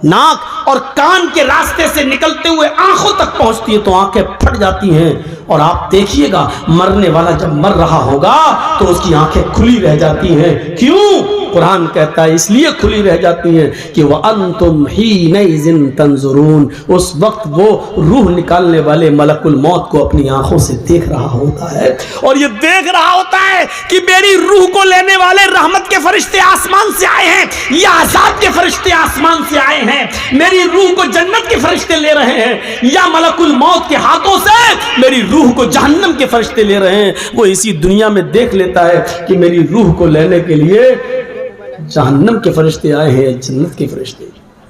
नाक और कान के रास्ते से निकलते हुए आंखों तक पहुंचती है तो आंखें फट जाती हैं। और आप देखिएगा, मरने वाला जब मर रहा होगा तो उसकी आंखें खुली रह जाती हैं। क्यों? कुरान कहता है इसलिए खुली रह जाती हैं कि वह अंतुम हीनइज़िन तंज़ुरून, उस वक्त वो रूह निकालने वाले मलकुल मौत को अपनी आंखों से देख रहा होता है। और ये देख रहा होता है कि मेरी रूह को लेने वाले रहमत के फरिश्ते आसमान से आए हैं या अज़ाब के फरिश्ते आसमान से आए हैं, मेरी रूह को जन्नत के फरिश्ते ले रहे हैं या मलकुल मौत के हाथों से मेरी रूह को जहन्नम के फरिश्ते ले रहे हैं। वो इसी दुनिया में देख लेता है कि मेरी रूह को लेने के लिए जहन्नम के फरिश्ते आए हैं, जन्नत के फरिश्ते।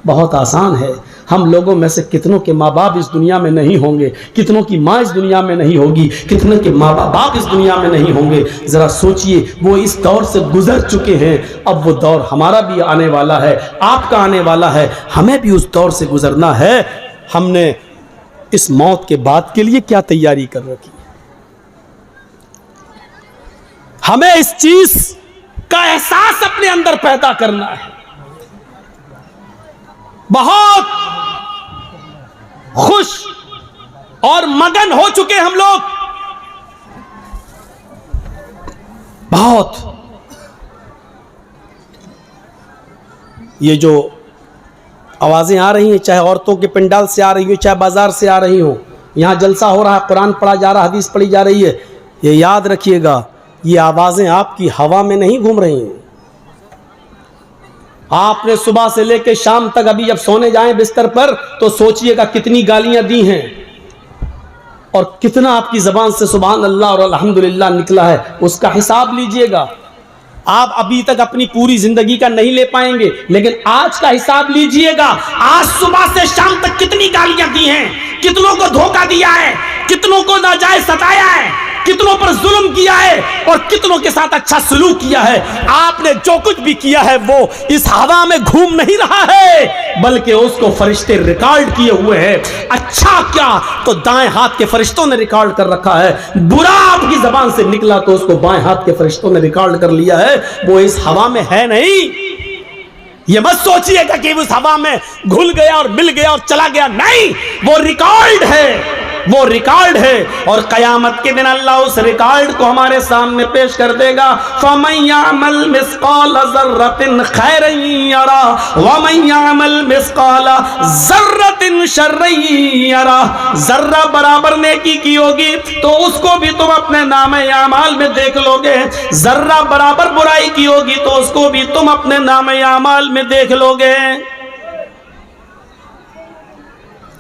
बहुत आसान है। हम लोगों में से कितनों के माँ बाप इस दुनिया में नहीं होंगे, कितनों की माँ इस दुनिया में नहीं होगी, कितने के माँ बाप इस दुनिया में नहीं होंगे। जरा सोचिए, वो इस दौर से गुजर चुके हैं, अब वो दौर हमारा भी आने वाला है, आपका आने वाला है, हमें भी उस दौर से गुजरना है। हमने इस मौत के बाद के लिए क्या तैयारी कर रखी है? हमें इस चीज का एहसास अपने अंदर पैदा करना है। बहुत खुश और मगन हो चुके हम लोग, बहुत। ये जो आवाजें आ रही हैं, चाहे औरतों के पंडाल से आ रही हो, चाहे बाजार से आ रही हो, यहां जलसा हो रहा है, कुरान पढ़ा जा रहा है, हदीस पढ़ी जा रही है, ये याद रखिएगा, ये आवाजें आपकी हवा में नहीं घूम रही हैं। आपने सुबह से लेकर शाम तक, अभी जब सोने जाएं बिस्तर पर, तो सोचिएगा कितनी गालियां दी हैं और कितना आपकी जबान से सुभान अल्लाह और अल्हम्दुलिल्लाह निकला है, उसका हिसाब लीजिएगा। आप अभी तक अपनी पूरी जिंदगी का नहीं ले पाएंगे, लेकिन आज का हिसाब लीजिएगा। आज सुबह से शाम तक कितनी गालियां दी हैं, कितनों को धोखा दिया है, कितनों को नाजायज सताया है, कितनों पर जुल्म किया है और कितनों के साथ अच्छा सलूक किया है। आपने जो कुछ भी किया है वो इस हवा में घूम नहीं रहा है, बल्कि उसको फरिश्ते रिकॉर्ड किए हुए हैं। अच्छा क्या तो दाएं हाथ के फरिश्तों ने रिकॉर्ड कर रखा है, बुरा आपकी जबान से निकला तो उसको बाएं हाथ के फरिश्तों ने रिकॉर्ड कर लिया है। वो इस हवा में है नहीं। ये मत सोचिएगा कि उस हवा में घुल गया और मिल गया और चला गया, नहीं, वो रिकॉर्ड है, वो रिकॉर्ड है। और कयामत के दिन अल्लाह उस रिकॉर्ड को हमारे सामने पेश कर देगा। फमन यअमल मिस्काल ज़र्रतिन खैरन यरा वमन यअमल मिस्काल ज़र्रतिन शर्रन यरा। जर्रा बराबर नेकी की होगी तो उसको भी तुम अपने नामे आमाल में देख लोगे, जर्रा बराबर बुराई की होगी तो उसको भी तुम अपने नामे आमाल में देख लोगे।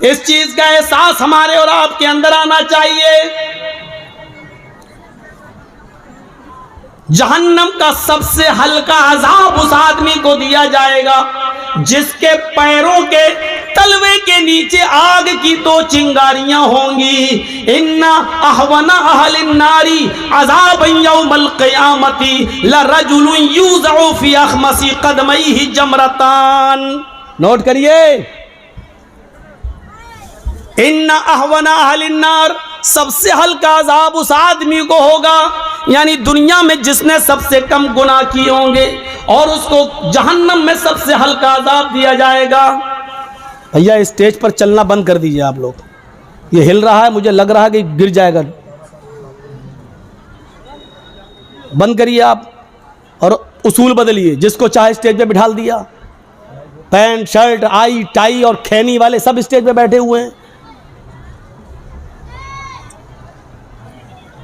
इस चीज का एहसास हमारे और आपके अंदर आना चाहिए। जहन्नम का सबसे हल्का अजाब उस आदमी को दिया जाएगा जिसके पैरों के तलवे के नीचे आग की 2 चिंगारियां होंगी। इन्ना अहवना अहलिन नारी अज़ाबन यौमल क़ियामती लरजुलुन युज़अु फी अख़मसी क़दमैहि जमरतान। नोट करिए, इन्ना अहवना अहलिन नार, सबसे हल्का अजाब उस आदमी को होगा, यानी दुनिया में जिसने सबसे कम गुनाह किए होंगे, और उसको जहन्नम में सबसे हल्का अजाब दिया जाएगा। भैया स्टेज पर चलना बंद कर दीजिए आप लोग, ये हिल रहा है, मुझे लग रहा है कि गिर जाएगा। बंद करिए आप और उसूल बदलिए। जिसको चाहे स्टेज पे बिठा दिया, पैंट शर्ट आई टाई और खैनी वाले सब स्टेज पे बैठे हुए हैं,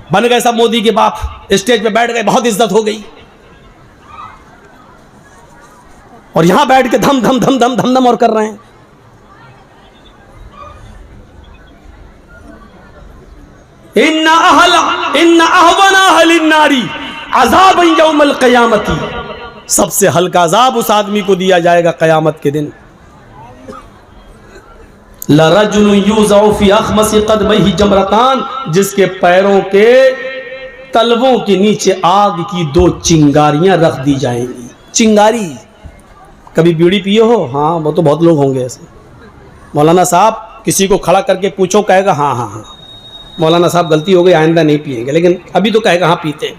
बन गए सब मोदी के बाप, स्टेज पे बैठ गए, बहुत इज्जत हो गई। और यहां बैठ के धम धम धम धम धम धम और कर रहे हैं। इन्ना अहवना अहलिन नारी अज़ाबन यौमल क़ियामती, सबसे हल्का अजाब उस आदमी को दिया जाएगा कयामत के दिन। लरजुलुन युज़अु फी अख़मसी क़दमैहि जमरतान, जिसके पैरों के तलवों के नीचे आग की 2 चिंगारियां रख दी जाएंगी। चिंगारी, कभी बीड़ी पिए हो? हाँ, वो तो बहुत लोग होंगे ऐसे। मौलाना साहब किसी को खड़ा करके पूछो, कहेगा हाँ हाँ हाँ मौलाना साहब गलती हो गई, आइंदा नहीं पिएंगे, लेकिन अभी तो कहेगा हाँ पीते।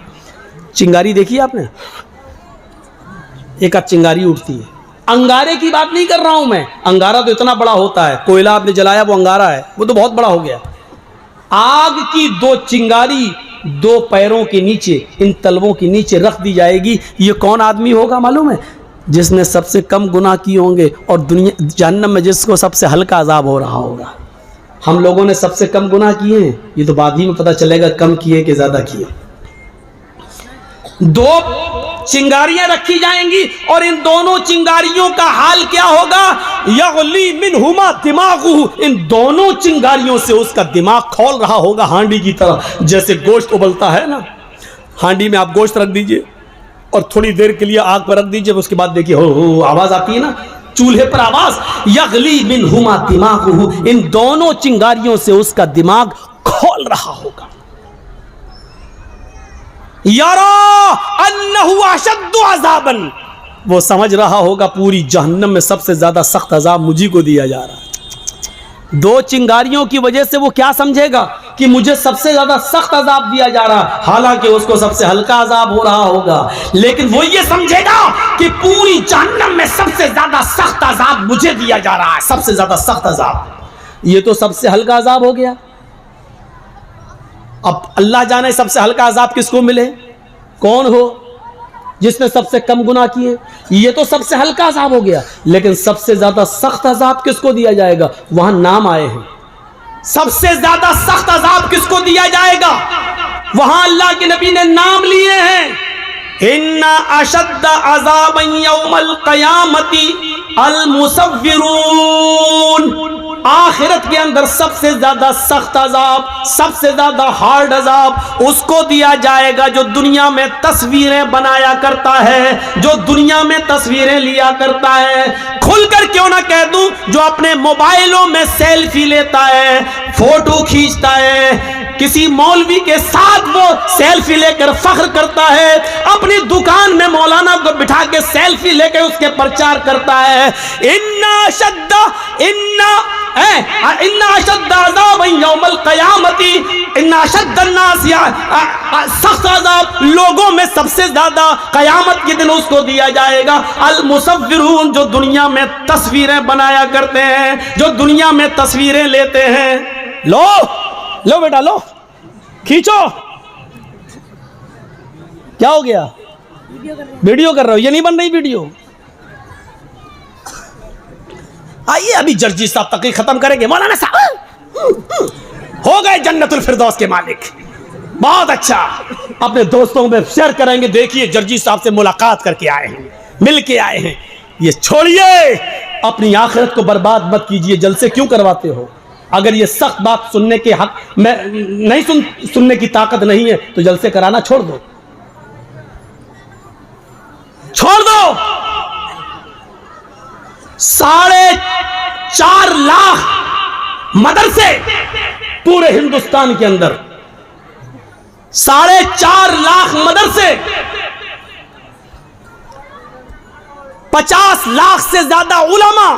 चिंगारी देखी आपने? एक आध चिंगारी उठती है। अंगारे की बात नहीं कर रहा हूं मैं, अंगारा तो इतना बड़ा होता है, कोयला आपने जलाया वो अंगारा है, वो तो बहुत बड़ा हो गया। आग की 2 चिंगारी 2 पैरों के नीचे, इन तलवों के नीचे रख दी जाएगी। ये कौन आदमी होगा मालूम है? जिसने सबसे कम गुनाह किए होंगे और दुनिया जहन्नम में जिसको सबसे हल्का अजाब हो रहा होगा। हम लोगों ने सबसे कम गुनाह किए हैं, ये तो बाद ही में पता चलेगा कम किए कि ज्यादा किए। 2 चिंगारियां रखी जाएंगी और इन दोनों चिंगारियों का हाल क्या होगा? यग़ली मिनहुमा दिमागुहु, इन दोनों चिंगारियों से उसका दिमाग खौल रहा होगा हांडी की तरह। जैसे गोश्त उबलता है ना, हांडी में आप गोश्त रख दीजिए और थोड़ी देर के लिए आग पर रख दीजिए, उसके बाद देखिए हो आवाज आती है ना, चूल्हे पर आवाज। यग़ली मिनहुमा दिमागुहु, इन दोनों चिंगारियों से उसका दिमाग खौल रहा होगा। यारा अन्नहु अशद्दु अज़ाबन, वो समझ रहा होगा पूरी जहन्नम में सबसे ज्यादा सख्त अजाब मुझी को दिया जा रहा है। 2 चिंगारियों की वजह से वो क्या समझेगा कि मुझे सबसे ज्यादा सख्त अजाब दिया जा रहा, हालांकि उसको सबसे हल्का अजाब हो रहा होगा, लेकिन वो ये समझेगा कि पूरी जहन्नम में सबसे ज्यादा सख्त अजाब मुझे दिया जा रहा है, सबसे ज्यादा सख्त अजाब। ये तो सबसे हल्का अजाब हो गया। अब अल्लाह जाने सबसे हल्का अजाब किसको मिले, कौन हो जिसने सबसे कम गुनाह किए। ये तो सबसे हल्का अजाब हो गया, लेकिन सबसे ज्यादा सख्त अजाब किसको दिया जाएगा, वहां नाम आए हैं। सबसे ज्यादा सख्त अजाब किसको दिया जाएगा, वहां अल्लाह के नबी ने नाम लिए हैं। इन्ना अशद्द अज़ाबन यौमल क़यामती अल मुसव्विरून। आखिरत के अंदर सबसे ज्यादा सख्त अजाब, सबसे ज्यादा हार्ड अजाब उसको दिया जाएगा जो दुनिया में तस्वीरें बनाया करता है, जो दुनिया में तस्वीरें लिया करता है। खुलकर क्यों ना कह दूं, जो अपने मोबाइलों में सेल्फी लेता है, फोटो खींचता है, किसी मौलवी के साथ वो सेल्फी लेकर फख्र करता है, अपनी दुकान में मौलाना को बिठा के सेल्फी लेकर उसके प्रचार करता है। इन्ना अशद्द अज़ाबन यौमल क़यामती, इन्ना अशद्द अन्नास, सख्त अज़ाब लोगों में सबसे ज्यादा कयामत के दिन उसको दिया जाएगा अल मुसव्विरून, जो दुनिया में तस्वीरें बनाया करते हैं, जो दुनिया में तस्वीरें लेते हैं। लो लो बेटा लो, खींचो। क्या हो गया, वीडियो कर रहे हो, ये नहीं बन रही वीडियो। आइए अभी जर्जी साहब तकरीर खत्म करेंगे। मौलाना साहब हो गए जन्नतुल फिरदौस के मालिक, बहुत अच्छा, अपने दोस्तों में शेयर करेंगे। देखिए जर्जी साहब से मुलाकात करके आए हैं, मिल के आए हैं। ये छोड़िए, अपनी आखिरत को बर्बाद मत कीजिए। जलसे क्यों करवाते हो? अगर ये सख्त बात सुनने के हक में नहीं सुनने की ताकत नहीं है तो जलसे कराना छोड़ दो, छोड़ दो। 4.5 लाख मदरसे पूरे हिंदुस्तान के अंदर, 4.5 लाख मदरसे, 50 लाख से ज्यादा उलमा,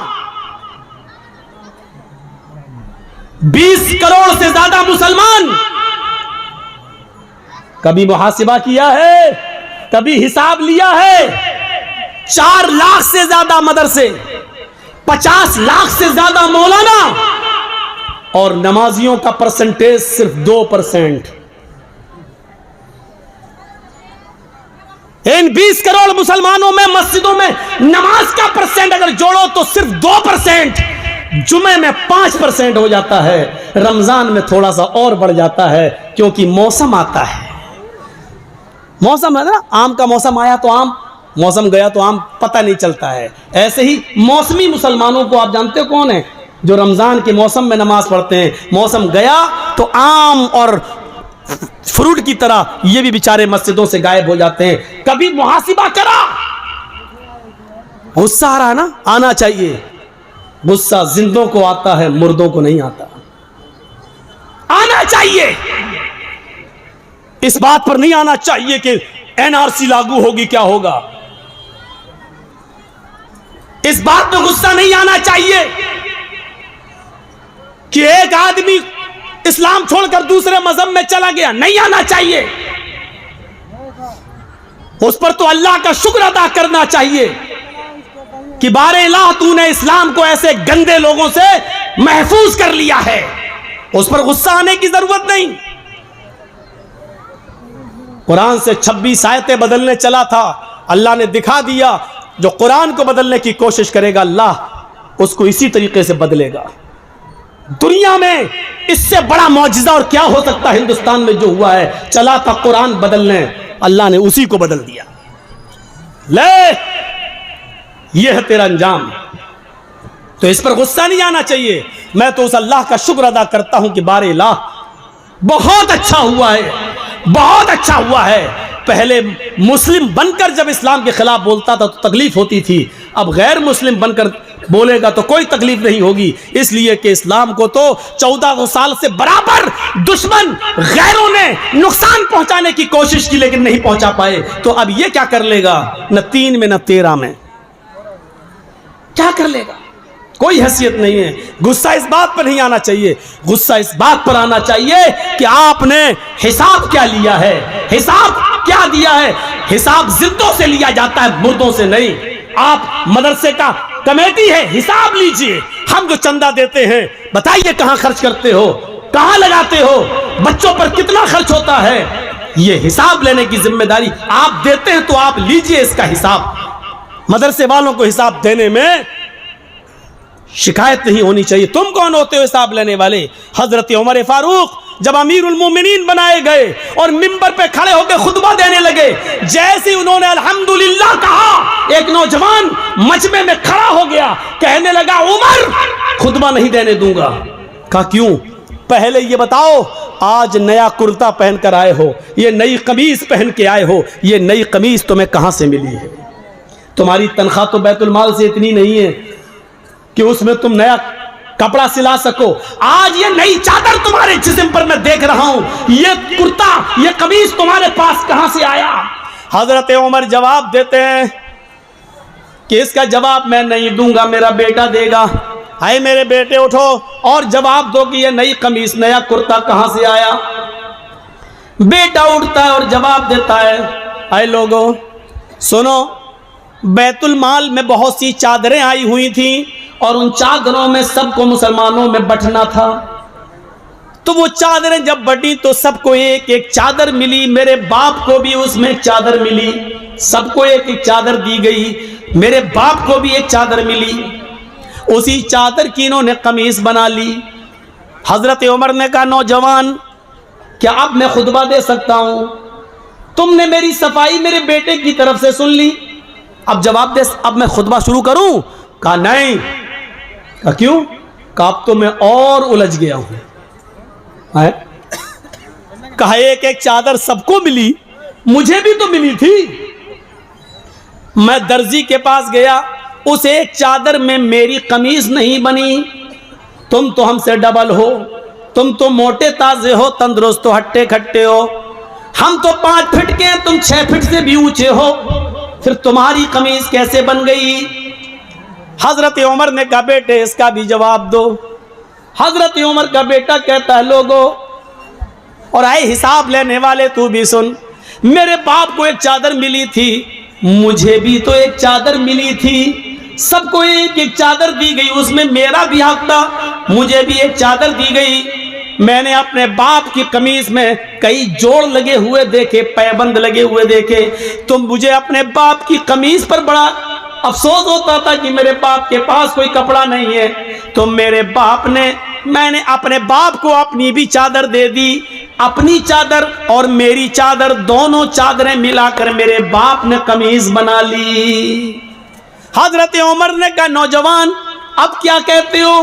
20 करोड़ से ज्यादा मुसलमान। कभी मुहासिबा किया है, कभी हिसाब लिया है? 4 लाख से ज्यादा मदरसे, 50 लाख से ज्यादा मौलाना, और नमाजियों का परसेंटेज सिर्फ 2%। इन 20 करोड़ मुसलमानों में मस्जिदों में नमाज का परसेंट अगर जोड़ो तो सिर्फ 2%। जुमे में 5% हो जाता है, रमजान में थोड़ा सा और बढ़ जाता है, क्योंकि मौसम आता है। मौसम है ना, आम का मौसम आया तो आम, मौसम गया तो आम, पता नहीं चलता है। ऐसे ही मौसमी मुसलमानों को आप जानते हो कौन है? जो रमजान के मौसम में नमाज पढ़ते हैं। मौसम गया तो आम और फ्रूट की तरह ये भी बेचारे मस्जिदों से गायब हो जाते हैं। कभी मुहासिबा करा? गुस्सा आ रहा है ना, आना चाहिए। गुस्सा जिंदों को आता है, मुर्दों को नहीं आता। आना चाहिए। इस बात पर नहीं आना चाहिए कि एनआरसी लागू होगी, क्या होगा। इस बात पर गुस्सा नहीं आना चाहिए कि एक आदमी इस्लाम छोड़कर दूसरे मजहब में चला गया, नहीं आना चाहिए। उस पर तो अल्लाह का शुक्र अदा करना चाहिए कि बारे अल्लाह तूने इस्लाम को ऐसे गंदे लोगों से महफूज कर लिया है। उस पर गुस्सा आने की जरूरत नहीं। कुरान से 26 आयतें बदलने चला था, अल्लाह ने दिखा दिया जो कुरान को बदलने की कोशिश करेगा अल्लाह उसको इसी तरीके से बदलेगा। दुनिया में इससे बड़ा मौजिज़ा और क्या हो सकता है? हिंदुस्तान में जो हुआ है, चला था कुरान बदलने, अल्लाह ने उसी को बदल दिया। ले, यह है तेरा अंजाम। तो इस पर गुस्सा नहीं आना चाहिए। मैं तो उस अल्लाह का शुक्र अदा करता हूं कि बारे अल्लाह बहुत अच्छा हुआ है, बहुत अच्छा हुआ है। पहले मुस्लिम बनकर जब इस्लाम के खिलाफ बोलता था तो तकलीफ होती थी, अब गैर मुस्लिम बनकर बोलेगा तो कोई तकलीफ नहीं होगी, इसलिए कि इस्लाम को तो 1400 साल से बराबर दुश्मन गैरों ने नुकसान पहुंचाने की कोशिश की लेकिन नहीं पहुंचा पाए। तो अब ये क्या कर लेगा? न 3 में न 13 में क्या कर लेगा? कोई हैसियत नहीं है। गुस्सा इस बात पर नहीं आना चाहिए, गुस्सा इस बात पर आना चाहिए कि आपने हिसाब क्या लिया है, हिसाब क्या दिया है। हिसाब जिंदों से लिया जाता है, मुर्दों से नहीं। आप मदरसे का कमेटी है, हिसाब लीजिए। हम जो चंदा देते हैं बताइए कहां खर्च करते हो, कहां लगाते हो, बच्चों पर कितना खर्च होता है, ये हिसाब लेने की जिम्मेदारी आप देते हैं तो आप लीजिए इसका हिसाब। मदरसे वालों को हिसाब देने में शिकायत नहीं होनी चाहिए। तुम कौन होते हो हिसाब लेने वाले? हजरत उमर फारूक जब अमीरुल मोमिनीन बनाए गए और मिंबर पे खड़े होकर खुतबा देने लगे, जैसे उन्होंने अल्हम्दुलिल्लाह कहा, एक नौजवान मजमे में खड़ा हो गया, कहने लगा उमर खुतबा नहीं देने दूंगा। कहा क्यों? पहले ये बताओ, आज नया कुर्ता पहनकर आए हो, ये नई कमीज पहन के आए हो, ये नई कमीज तुम्हें कहां से मिली है? तुम्हारी तनख्वाह तो बैतुल माल से इतनी नहीं है कि उसमें तुम नया कपड़ा सिला सको। आज ये नई चादर तुम्हारे जिस्म पर मैं देख रहा हूं, ये कुर्ता, ये कमीज तुम्हारे पास कहां से आया? हजरत उमर जवाब देते हैं कि इसका जवाब मैं नहीं दूंगा, मेरा बेटा देगा। हाय मेरे बेटे उठो और जवाब दो कि ये नई कमीज, नया कुर्ता कहां से आया? बेटा उठता है और जवाब देता है, हाय लोगों सुनो, बैतुल माल में बहुत सी चादरें आई हुई थी और उन चादरों में सबको मुसलमानों में बंटना था। तो वो चादरें जब बटी तो सबको एक एक चादर मिली, मेरे बाप को भी उसमें एक चादर मिली, सबको एक एक चादर दी गई, मेरे बाप को भी एक चादर मिली। उसी चादर की इन्होंने कमीज बना ली। हजरत उमर ने कहा नौजवान क्या अब मैं खुतबा दे सकता हूं? तुमने मेरी सफाई मेरे बेटे की तरफ से सुन ली, अब जवाब दे, अब मैं खुतबा शुरू करूं? कहा नहीं। कहा क्यों? कहा अब तो मैं और उलझ गया हूं। कहा एक एक चादर सबको मिली, मुझे भी तो मिली थी। मैं दर्जी के पास गया, उस एक चादर में मेरी कमीज नहीं बनी। तुम तो हमसे डबल हो, तुम तो मोटे ताजे हो, तंदुरुस्त हो, हट्टे खट्टे हो। हम तो 5 फीट के हैं, तुम 6 फीट से भी ऊंचे हो, फिर तुम्हारी कमीज कैसे बन गई? हजरत उमर ने कहा बेटे इसका भी जवाब दो। हजरत उमर का बेटा कहता है लोगों और आए हिसाब लेने वाले तू भी सुन, मेरे बाप को एक चादर मिली थी, मुझे भी तो एक चादर मिली थी, सबको एक एक चादर दी गई, उसमें मेरा भी हक था, मुझे भी एक चादर दी गई। मैंने अपने बाप की कमीज में कई जोड़ लगे हुए देखे, पैबंद लगे हुए देखे, तो मुझे अपने बाप की कमीज पर बड़ा अफसोस होता था कि मेरे बाप के पास कोई कपड़ा नहीं है। तो मेरे बाप ने, मैंने अपने बाप को अपनी भी चादर दे दी, अपनी चादर और मेरी चादर दोनों चादरें मिलाकर मेरे बाप ने कमीज बना ली। हजरत उमर ने कहा नौजवान अब क्या कहते हो,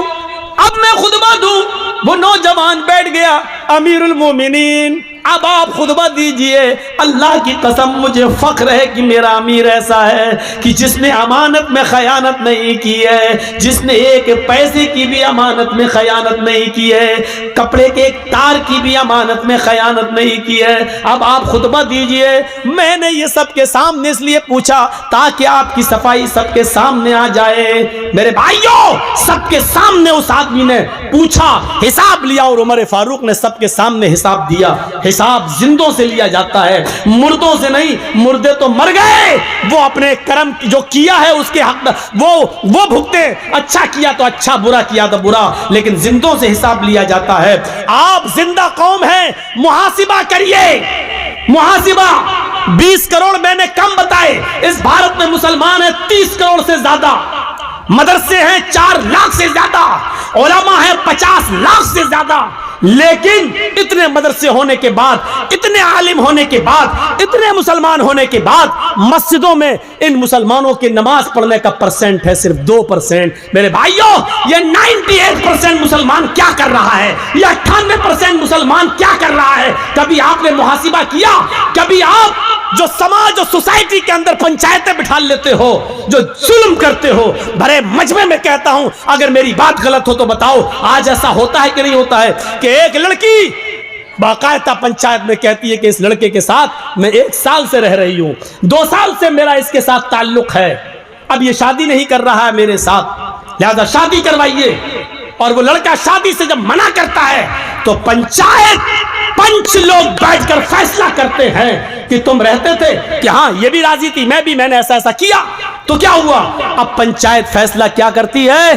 अब मैं खुतबा दूं? वो नौजवान बैठ गया, अमीरुल मोमिनीन अब आप खुतबा दीजिए। अल्लाह की कसम मुझे फख्र है कि मेरा अमीर ऐसा है कि जिसने अमानत में खयानत नहीं की है, जिसने एक पैसे की भी अमानत में खयानत नहीं की है, कपड़े के एक तार की भी अमानत में खयानत नहीं की है। अब आप खुतबा दीजिए। मैंने ये सबके सामने इसलिए पूछा ताकि आपकी सफाई सबके सामने आ जाए। मेरे भाइयों सबके सामने उस आदमी ने पूछा, हिसाब लिया और उमर फारूक ने सबके सामने हिसाब दिया। हिसाब जिंदों से लिया जाता है, मुर्दों से नहीं। मुर्दे तो मर गए, वो अपने कर्म जो किया है उसके हक वो भुगते। अच्छा किया तो अच्छा, बुरा किया तो बुरा, लेकिन जिंदों से हिसाब लिया जाता है। आप जिंदा कौम हैं, मुहासिबा करिए। मुहासिबा 20 करोड़ मैंने कम बताए, इस भारत में मुसलमान है 30 करोड़ से ज्यादा, मदरसे हैं 4 लाख से ज्यादा, उलमा है 50 लाख से ज्यादा, लेकिन इतने मदरसे होने के बाद, इतने आलिम होने के बाद, इतने मुसलमान होने के बाद मस्जिदों में इन मुसलमानों की नमाज पढ़ने का परसेंट है सिर्फ 2%। मेरे भाइयों ये 98% मुसलमान क्या कर रहा है, ये 98% मुसलमान क्या कर रहा है? कभी आपने मुहासिबा किया? कभी आप जो समाज और सोसाइटी के अंदर पंचायतें बिठा लेते हो, जो जुल्म करते हो, भरे मजमे में कहता हूं अगर मेरी बात गलत हो तो बताओ, आज ऐसा होता है कि नहीं होता है कि एक लड़की बाकायदा पंचायत में कहती है कि इस लड़के के साथ मैं 1 साल से रह रही हूं, 2 साल से मेरा इसके साथ ताल्लुक है, अब ये शादी नहीं कर रहा है मेरे साथ, लिहाजा शादी करवाइए। और वो लड़का शादी से जब मना करता है तो पंचायत पंच लोग बैठकर फैसला करते हैं कि तुम रहते थे कि हाँ ये भी राजी थी, मैं भी, मैंने ऐसा ऐसा किया, तो क्या हुआ? अब पंचायत फैसला क्या करती है?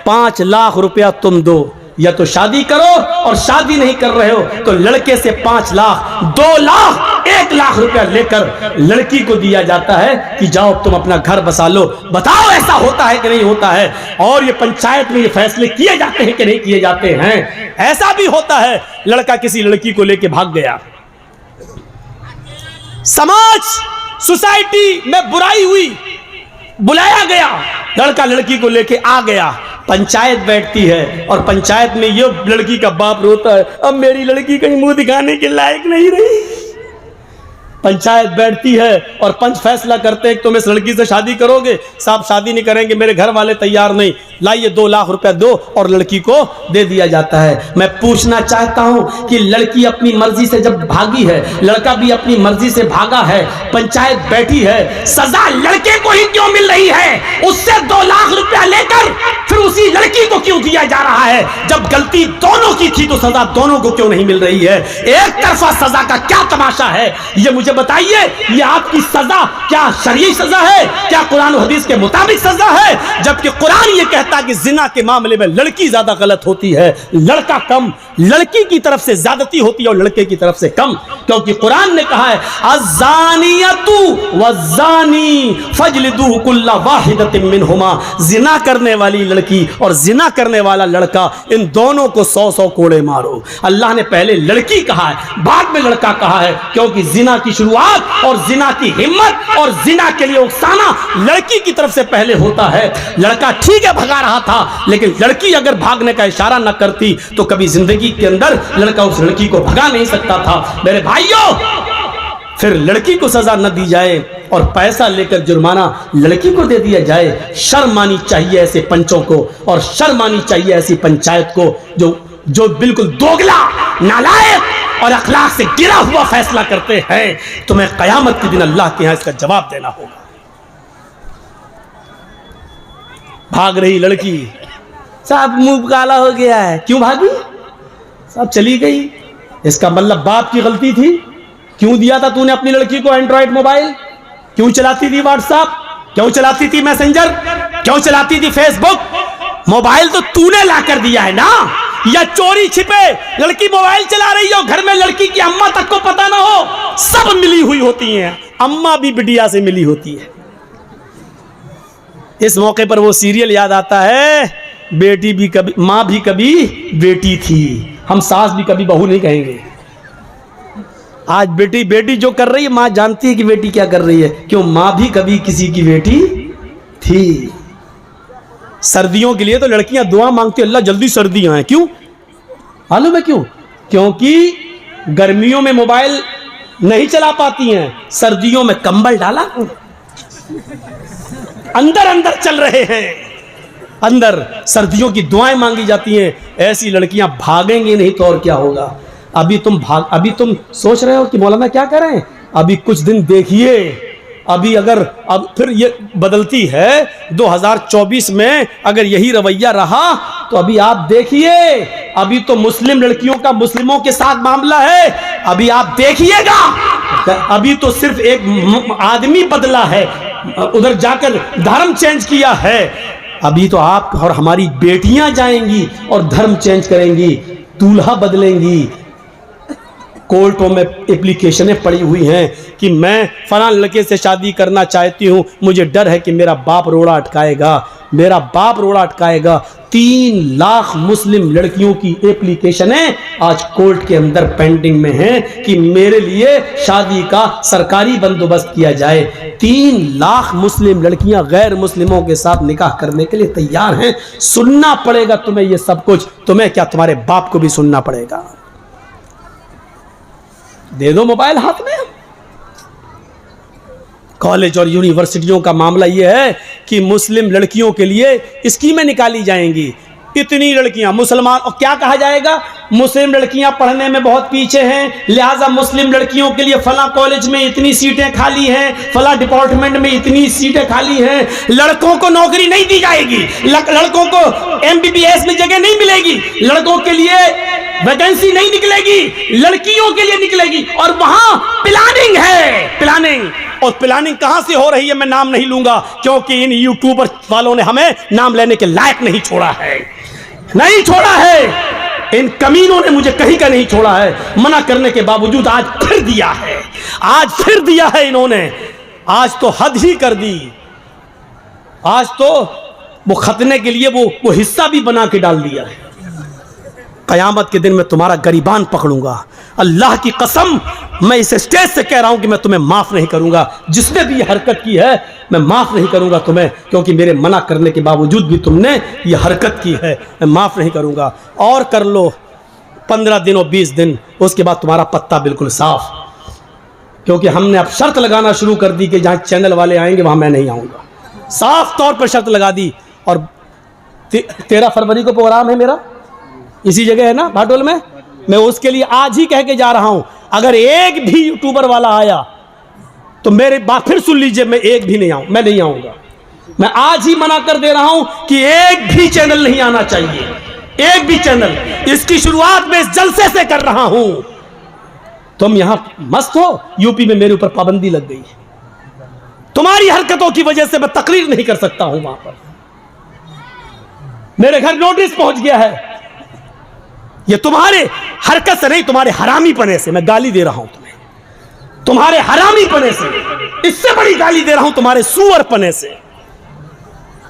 5 लाख रुपया तुम दो, या तो शादी करो, और शादी नहीं कर रहे हो तो लड़के से 5 लाख, 2 लाख, 1 लाख रुपया लेकर लड़की को दिया जाता है कि जाओ तुम अपना घर बसा लो। बताओ ऐसा होता है कि नहीं होता है? और ये पंचायत में ये फैसले किए जाते हैं कि नहीं किए जाते हैं? ऐसा भी होता है, लड़का किसी लड़की को लेके भाग गया, समाज सोसाइटी में बुराई हुई, बुलाया गया, लड़का लड़की को लेके आ गया, पंचायत बैठती है और पंचायत में ये लड़की का बाप रोता है, अब मेरी लड़की कहीं मुंह दिखाने के लायक नहीं रही। पंचायत बैठती है और पंच फैसला करते हैं कि तुम इस लड़की से शादी करोगे? साहब शादी नहीं करेंगे, मेरे घर वाले तैयार नहीं। लाइए 2 लाख रुपया दो, और लड़की को दे दिया जाता है। मैं पूछना चाहता हूं कि लड़की अपनी मर्जी से जब भागी है, लड़का भी अपनी मर्जी से भागा है, पंचायत बैठी है, सजा लड़के को ही क्यों मिल रही है? उससे 2 लाख रुपया लेकर फिर उसी लड़की को क्यों दिया जा रहा है? जब गलती दोनों की थी तो सजा दोनों को क्यों नहीं मिल रही है? एक तरफा सजा का क्या तमाशा है? ये मुझे बताइए, ये आपकी सजा क्या शरई सजा है? क्या कुरान और हदीस के मुताबिक सजा है? जबकि कुरान ये कहता है कि जिना के मामले में लड़की ज्यादा गलत होती है, लड़का कम। लड़की की तरफ से ज्यादती होती है और लड़के की तरफ से कम, क्योंकि कुरान ने कहा है अज़्ज़ानियतु वज़्ज़ानी फजलिदू कुल्ला वाहिदतिन मिनहुमा। जिना करने वाली लड़की और जिना करने वाला लड़का, इन दोनों को 100-100 कोड़े मारो। अल्लाह ने पहले लड़की कहा है, बाद में लड़का कहा है, क्योंकि जिना की शुरुआत और जिना की हिम्मत और जिना के लिए उकसाना लड़की की तरफ से पहले होता है। लड़का ठीक है भगा रहा था, लेकिन लड़की अगर भागने का इशारा न करती तो कभी जिंदगी के अंदर लड़का उस लड़की को भगा नहीं सकता था। मेरे भाइयों, फिर लड़की को सजा न दी जाए और पैसा लेकर जुर्माना लड़की को दे दिया जाए। शर्म आनी चाहिए ऐसे पंचों को, और शर्म आनी चाहिए ऐसी पंचायत को जो बिल्कुल दोगला, नालायक और अखलाक से गिरा हुआ फैसला करते हैं। तुम्हें कयामत के दिन अल्लाह के यहां इसका जवाब देना होगा। भाग रही लड़की, साहब मुंह काला हो गया है, क्यों भागी? साहब चली गई, इसका मतलब बाप की गलती थी। क्यों दिया था तूने अपनी लड़की को एंड्रॉइड मोबाइल? क्यों चलाती थी व्हाट्सएप? क्यों चलाती थी मैसेंजर? क्यों चलाती थी फेसबुक? मोबाइल तो तूने लाकर दिया है ना, या चोरी छिपे लड़की मोबाइल चला रही हो, घर में लड़की की अम्मा तक को पता ना हो? सब मिली हुई होती हैं, अम्मा भी बिटिया से मिली होती है। इस मौके पर वो सीरियल याद आता है, बेटी भी कभी माँ भी कभी बेटी थी। हम सास भी कभी बहू नहीं कहेंगे। आज बेटी जो कर रही है, माँ जानती है कि बेटी क्या कर रही है, क्यों? माँ भी कभी किसी की बेटी थी। सर्दियों के लिए तो लड़कियां दुआ मांगती है, अल्लाह जल्दी सर्दियां आए। क्यों मालूम है क्यों? क्योंकि गर्मियों में मोबाइल नहीं चला पाती हैं, सर्दियों में कंबल डाला, अंदर अंदर चल रहे हैं, अंदर सर्दियों की दुआएं मांगी जाती हैं। ऐसी लड़कियां भागेंगी नहीं तो और क्या होगा? अभी तुम सोच रहे हो कि मौलाना क्या करें? अभी कुछ दिन देखिए, अभी अगर अब फिर ये बदलती है 2024 में, अगर यही रवैया रहा तो अभी आप देखिए, अभी तो मुस्लिम लड़कियों का मुस्लिमों के साथ मामला है, अभी आप देखिएगा। अभी तो सिर्फ एक आदमी बदला है, उधर जाकर धर्म चेंज किया है। अभी तो आप और हमारी बेटियां जाएंगी और धर्म चेंज करेंगी, दूल्हा बदलेंगी। कोर्टों में एप्लीकेशनें पड़ी हुई हैं कि मैं फलां लड़के से शादी करना चाहती हूं, मुझे डर है कि मेरा बाप रोड़ा अटकाएगा, मेरा बाप रोड़ा अटकाएगा। 3 लाख मुस्लिम लड़कियों की एप्लीकेशनें आज कोर्ट के अंदर पेंडिंग में हैं कि मेरे लिए शादी का सरकारी बंदोबस्त किया जाए। 3 लाख मुस्लिम लड़कियां गैर मुस्लिमों के साथ निकाह करने के लिए तैयार हैं। सुनना पड़ेगा तुम्हें ये सब कुछ, तुम्हें क्या तुम्हारे बाप को भी सुनना पड़ेगा। दे दो मोबाइल हाथ में। कॉलेज और यूनिवर्सिटियों का मामला यह है कि मुस्लिम लड़कियों के लिए स्कीमें निकाली जाएंगी। इतनी लड़कियां मुसलमान, और क्या कहा जाएगा, मुस्लिम लड़कियां पढ़ने में बहुत पीछे हैं, लिहाजा मुस्लिम लड़कियों के लिए फला कॉलेज में इतनी सीटें खाली हैं, फला डिपार्टमेंट में इतनी सीटें खाली हैं, लड़कों को नौकरी नहीं दी जाएगी, लड़कों को MBBS में जगह नहीं मिलेगी, लड़कों के लिए वैकेंसी नहीं निकलेगी, लड़कियों के लिए निकलेगी। और वहां प्लानिंग है, प्लानिंग। और प्लानिंग कहां से हो रही है मैं नाम नहीं लूंगा, क्योंकि इन यूट्यूबर वालों ने हमें नाम लेने के लायक नहीं छोड़ा है, नहीं छोड़ा है। इन कमीनों ने मुझे कहीं का नहीं छोड़ा है, मना करने के बावजूद आज फिर दिया है, आज फिर दिया है इन्होंने। आज तो हद ही कर दी, आज तो वो खतने के लिए वो हिस्सा भी बना के डाल दिया है। कयामत के दिन मैं तुम्हारा गरीबान पकड़ूंगा, अल्लाह की कसम मैं इस स्टेज से कह रहा हूं कि मैं तुम्हें माफ नहीं करूंगा, जिसने भी ये हरकत की है मैं माफ नहीं करूंगा तुम्हें, क्योंकि मेरे मना करने के बावजूद भी तुमने ये हरकत की है, मैं माफ नहीं करूंगा। और कर लो 15 दिन और 20 दिन, उसके बाद तुम्हारा पत्ता बिल्कुल साफ, क्योंकि हमने अब शर्त लगाना शुरू कर दी कि जहां चैनल वाले आएंगे वहां मैं नहीं आऊंगा, साफ तौर पर शर्त लगा दी। और 13 फरवरी को प्रोग्राम है मेरा, इसी जगह है ना भाटोल में, मैं उसके लिए आज ही कह के जा रहा हूं, अगर एक भी यूट्यूबर वाला आया तो मेरे बात फिर सुन लीजिए, मैं एक भी नहीं आऊं, मैं नहीं आऊंगा। मैं आज ही मना कर दे रहा हूं कि एक भी चैनल नहीं आना चाहिए, एक भी चैनल। इसकी शुरुआत मैं इस जलसे से कर रहा हूं। तुम यहां मस्त हो, यूपी में मेरे ऊपर पाबंदी लग गई है, तुम्हारी हरकतों की वजह से मैं तकरीर नहीं कर सकता हूं। वहां पर मेरे घर नोटिस पहुंच गया है, ये तुम्हारे हरकत से नहीं, तुम्हारे हरामी पने से मैं गाली दे रहा हूं तुम्हें, तुम्हारे हरामी पने से, इससे बड़ी गाली दे रहा हूं तुम्हारे सूअर पने से।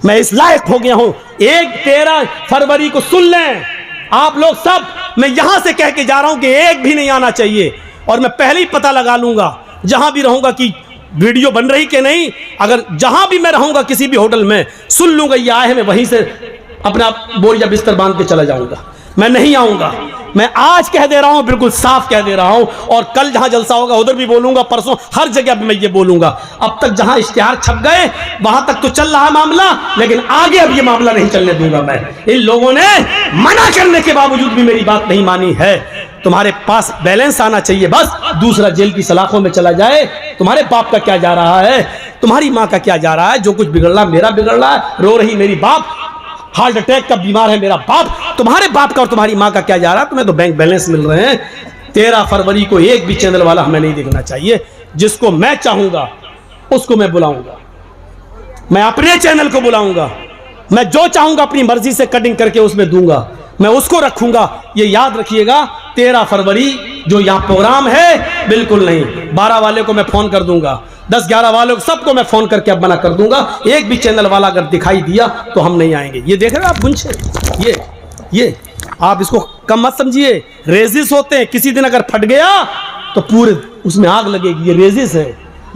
मैं इस लायक हो गया हूं। 13 फरवरी को सुन लें आप लोग सब, मैं यहां से कह के जा रहा हूं कि एक भी नहीं आना चाहिए। और मैं पहले ही पता लगा लूंगा जहां भी रहूंगा कि वीडियो बन रही कि नहीं, अगर जहां भी मैं रहूंगा किसी भी होटल में सुन लूंगा ये आए हैं, मैं वहीं से अपना बोरिया बिस्तर बांध के चला जाऊंगा, मैं नहीं आऊंगा। मैं आज कह दे रहा हूं, बिल्कुल साफ कह दे रहा हूं, और कल जहां जलसा होगा उधर भी बोलूंगा, परसों हर जगह भी मैं ये बोलूंगा। अब तक जहां इश्तिहार छप गए वहां तक तो चल रहा मामला, लेकिन आगे अब ये मामला नहीं चलने दूंगा मैं। इन लोगों ने मना करने के बावजूद भी मेरी बात नहीं मानी है। तुम्हारे पास बैलेंस आना चाहिए, बस दूसरा जेल की सलाखों में चला जाए। तुम्हारे बाप का क्या जा रहा है, तुम्हारी माँ का क्या जा रहा है, जो कुछ बिगड़ रहा मेरा बिगड़ रहा है। रो रही मेरी बाप, हार्ट अटैक का बीमार है मेरा बाप, तुम्हारे बाप का और तुम्हारी माँ का क्या जा रहा है। तुम्हें तो बैंक बैलेंस मिल रहे हैं। 13 फरवरी को एक भी चैनल वाला हमें नहीं देखना चाहिए। जिसको मैं चाहूंगा उसको मैं बुलाऊंगा, मैं अपने चैनल को बुलाऊंगा, मैं जो चाहूंगा अपनी मर्जी से कटिंग करके उसमें दूंगा, मैं उसको रखूंगा। ये याद रखिएगा, 13 फरवरी जो यहां प्रोग्राम है बिल्कुल नहीं। 12 वाले को मैं फोन कर दूंगा, 10-11 वालों को सबको मैं फोन करके अब मना कर दूंगा। एक भी चैनल वाला अगर दिखाई दिया तो हम नहीं आएंगे। ये देख रहे हैं आप गुंछे, ये आप इसको कम मत समझिए, रेजिस होते हैं। किसी दिन अगर फट गया तो पूरे उसमें आग लगेगी। ये रेजिस है,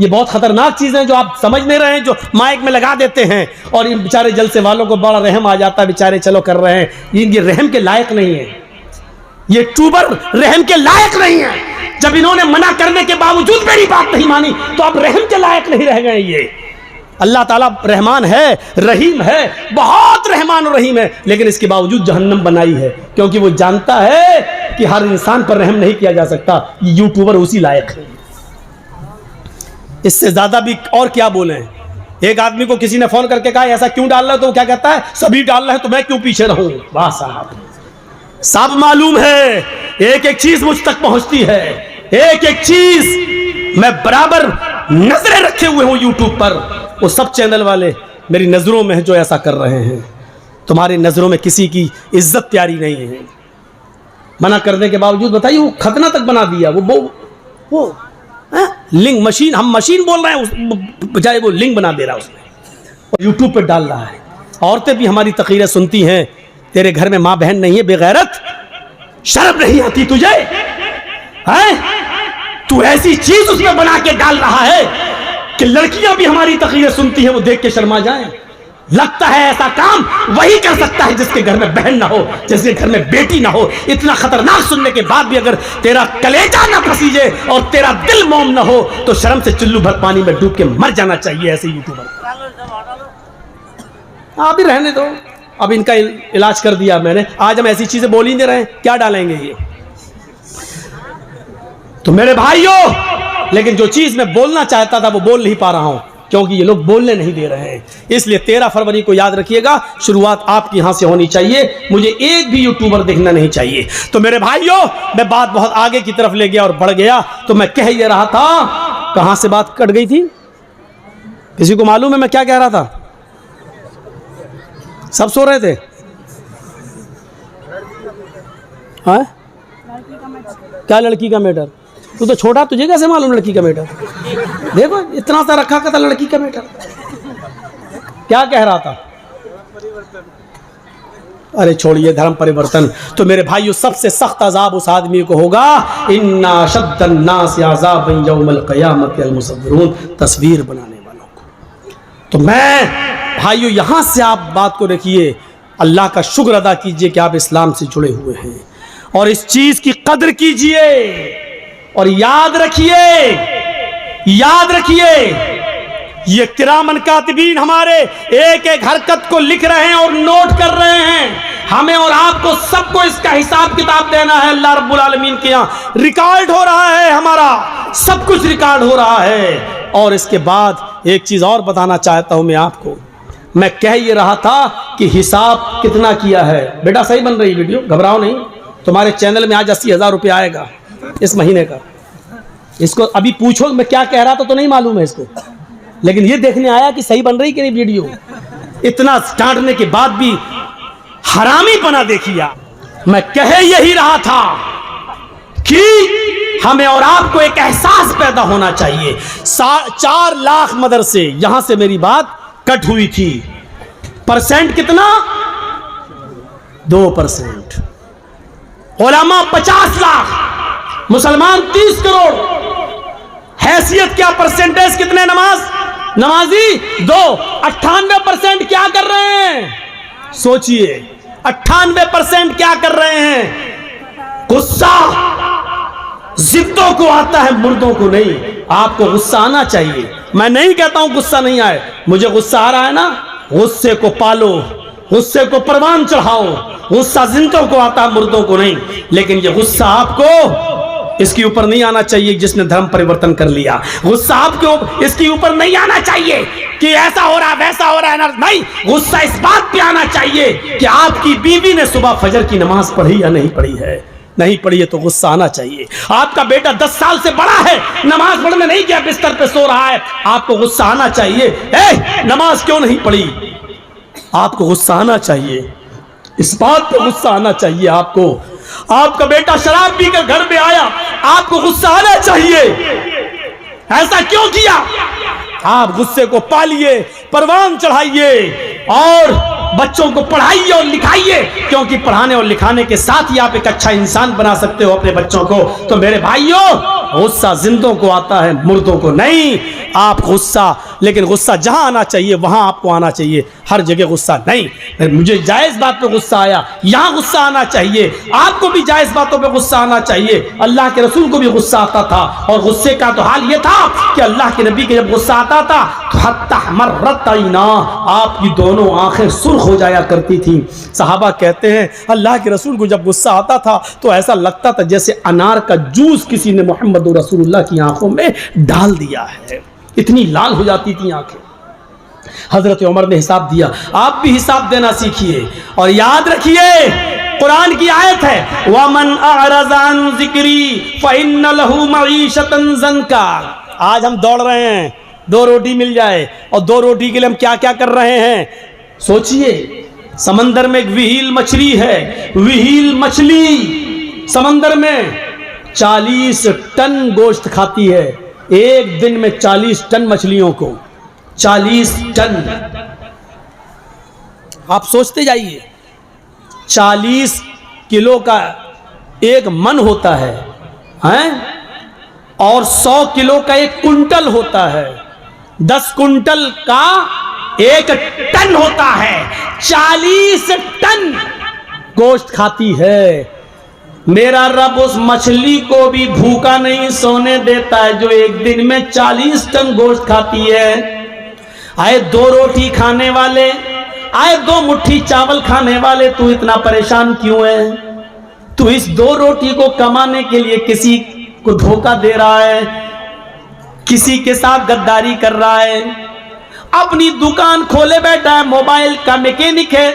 ये बहुत खतरनाक चीज है जो आप समझ नहीं रहे हैं, जो माइक में लगा देते हैं और इन बेचारे जलसे वालों को बड़ा रहम आ जाता है। बेचारे चलो कर रहे हैं, ये रहम के लायक नहीं है, ये ट्यूबर रहम के लायक नहीं है। जब इन्होंने मना करने के बावजूद मेरी बात नहीं मानी तो अब रहम के लायक नहीं रह गए। ये अल्लाह ताला रहमान है, रहीम है, बहुत रहमान और रहीम है, लेकिन इसके बावजूद जहन्नम बनाई है, क्योंकि वो जानता है कि हर इंसान पर रहम नहीं किया जा सकता। ये यूट्यूबर उसी लायक है। इससे ज्यादा भी और क्या बोले। एक आदमी को किसी ने फोन करके कहा ऐसा क्यों डाल रहा है, तो वो क्या कहता है, सभी डाल रहे हैं तो मैं क्यों पीछे रहूं। वाह साहब, सब मालूम है, एक एक चीज मुझ तक पहुंचती है, एक एक चीज मैं बराबर नजरें रखे हुए हूं यूट्यूब पर। वो सब चैनल वाले मेरी नजरों में है जो ऐसा कर रहे हैं। तुम्हारी नजरों में किसी की इज्जत प्यारी नहीं है। मना करने के बावजूद बताइए, वो खतना तक बना दिया। वो लिंग मशीन, हम मशीन बोल रहे हैं, बजाय वो लिंग बना दे रहा है उसमें और यूट्यूब पे डाल रहा है। औरतें भी हमारी तकरीरें सुनती हैं। तेरे घर में माँ बहन नहीं है बेगैरत, शर्म नहीं आती तुझे है? तू ऐसी चीज उसमें बना के डाल रहा है कि लड़कियां भी हमारी तकरीरें सुनती हैं, वो देख के शर्मा जाएं। लगता है ऐसा काम वही कर सकता है जिसके घर में बहन ना हो, जिसके घर में बेटी ना हो। इतना खतरनाक सुनने के बाद भी अगर तेरा कलेजा ना पसीजे और तेरा दिल मोम ना हो तो शर्म से चुल्लू भर पानी में डूब के मर जाना चाहिए ऐसे यूट्यूबर। आप भी रहने दो, अब इनका इलाज कर दिया मैंने, आज हम ऐसी चीजें बोल ही नहीं रहे हैं, क्या डालेंगे ये। तो मेरे भाइयों, लेकिन जो चीज मैं बोलना चाहता था वो बोल नहीं पा रहा हूं, क्योंकि ये लोग बोलने नहीं दे रहे हैं। इसलिए 13 फरवरी को याद रखिएगा, शुरुआत आपके यहां से होनी चाहिए, मुझे एक भी यूट्यूबर देखना नहीं चाहिए। तो मेरे भाइयों, मैं बात बहुत आगे की तरफ ले गया और बढ़ गया। तो मैं कह ये रहा था, कहां से बात कट गई थी, किसी को मालूम है मैं क्या कह रहा था? सब सो रहे थे? हाँ? क्या लड़की का मैटर? तू तो छोटा, तुझे कैसे मालूम लड़की का मैटर? देखो इतना सा रखा था लड़की का मैटर। क्या कह रहा था? अरे छोड़िए धर्म परिवर्तन। तो मेरे भाइयों, सबसे सख्त अजाब उस आदमी को होगा, इन्ना शद्दन नास अज़ाबन यौमल क़यामत अल मुसव्विरून, तस्वीर बनाने वालों को। तो मैं भाइयों, यहां से आप बात को रखिए, अल्लाह का शुक्र अदा कीजिए कि आप इस्लाम से जुड़े हुए हैं, और इस चीज की कदर कीजिए। और याद रखिए ये किरामन कातिबीन हमारे एक एक हरकत को लिख रहे हैं और नोट कर रहे हैं। हमें और आपको सबको इसका हिसाब किताब देना है अल्लाह रब्बुल आलमीन के यहाँ। रिकॉर्ड हो रहा है, हमारा सब कुछ रिकॉर्ड हो रहा है। और इसके बाद एक चीज और बताना चाहता हूं मैं आपको। मैं कह ये रहा था कि हिसाब कितना किया है। बेटा सही बन रही वीडियो, घबराओ नहीं। तुम्हारे चैनल में आज 80,000 रुपया आएगा इस महीने का। इसको अभी पूछो मैं क्या कह रहा था तो नहीं मालूम है इसको, लेकिन ये देखने आया कि सही बन रही कि नहीं वीडियो। इतना डांटने के बाद भी हरामी बना देखिए। मैं कह यही रहा था कि हमें और आपको एक एहसास पैदा होना चाहिए। 4 लाख मदरसे, यहां से मेरी बात कट हुई थी। परसेंट कितना? 2%। उलमा 50 लाख, मुसलमान 30 करोड़। हैसियत क्या? परसेंटेज कितने नमाजी 2। 98% क्या कर रहे हैं? सोचिए 98% क्या कर रहे हैं? गुस्सा जिद्दों को आता है, मुर्दों को नहीं। आपको गुस्सा आना चाहिए। मैं नहीं कहता हूं गुस्सा नहीं आए, मुझे गुस्सा आ रहा है ना, गुस्से को पालो, गुस्से को परवान चढ़ाओ। गुस्सा जिंदों को आता है, मुर्दों को नहीं। लेकिन ये गुस्सा आपको इसके ऊपर नहीं आना चाहिए जिसने धर्म परिवर्तन कर लिया। गुस्सा आपको इसके ऊपर नहीं आना चाहिए कि ऐसा हो रहा है वैसा हो रहा है ना, नहीं। गुस्सा इस बात पे आना चाहिए कि आपकी बीवी ने सुबह फजर की नमाज पढ़ी या नहीं पढ़ी है। नहीं पढ़ी है तो गुस्सा आना चाहिए। आपका बेटा 10 साल से बड़ा है, नमाज पढ़ने नहीं गया, बिस्तर पे सो रहा है, आपको गुस्सा आना चाहिए। नमाज क्यों नहीं पढ़ी? आपको गुस्सा आना चाहिए, इस बात पे गुस्सा आना चाहिए आपको। आपका बेटा शराब पीकर घर में आया, आपको गुस्सा आना चाहिए। ऐसा क्यों किया? आप गुस्से को पालिए, परवान चढ़ाइए और बच्चों को पढ़ाइए और लिखाइए, क्योंकि पढ़ाने और लिखाने के साथ ही आप एक अच्छा इंसान बना सकते हो अपने बच्चों को। तो मेरे भाइयों, गुस्सा जिंदों को आता है, मुर्दों को नहीं। आप गुस्सा, लेकिन गुस्सा जहां आना चाहिए वहां आपको आना चाहिए, हर जगह गुस्सा नहीं। मुझे जायज बात पे गुस्सा आया, यहां गुस्सा आना चाहिए। आपको भी जायज बातों पे गुस्सा आना चाहिए। अल्लाह के रसूल को भी गुस्सा आता था, और गुस्से का तो हाल ये था कि अल्लाह के नबी के जब गुस्सा आता था तो हत्ता मर्रत आईना, आपकी दोनों आंखें सुर्ख हो जाया करती थी। सहाबा कहते हैं अल्लाह के रसूल को जब गुस्सा आता था तो ऐसा लगता था जैसे अनार का जूस किसी ने मोहम्मद रसूलुल्लाह की आंखों में डाल दिया है, इतनी लाल हो जाती थी आंखें। हजरत उमर ने हिसाब दिया, आप भी हिसाब देना सीखिए। और याद रखिए, कुरान की आयत है, वमन अअरज़ अन ज़िक्री फ़इन्न लहू मईशतन ज़ंका। आज हम दौड़ रहे हैं 2 रोटी मिल जाए, और 2 रोटी के लिए हम क्या क्या कर रहे हैं। सोचिए, समंदर में एक विहील मछली है, विहील मछली समंदर में 40 टन गोश्त खाती है। एक दिन में 40 टन मछलियों को, 40 टन। आप सोचते जाइए, 40 किलो का एक मन होता है, और 100 किलो का एक कुंटल होता है, 10 कुंटल का 1 टन होता है। 40 टन गोश्त खाती है। मेरा रब उस मछली को भी भूखा नहीं सोने देता है जो एक दिन में 40 टन गोश्त खाती है। आए 2 रोटी खाने वाले आए 2 मुट्ठी चावल खाने वाले, तू इतना परेशान क्यों है? तू इस 2 रोटी को कमाने के लिए किसी को धोखा दे रहा है, किसी के साथ गद्दारी कर रहा है। अपनी दुकान खोले बैठा है, मोबाइल का मैकेनिक है,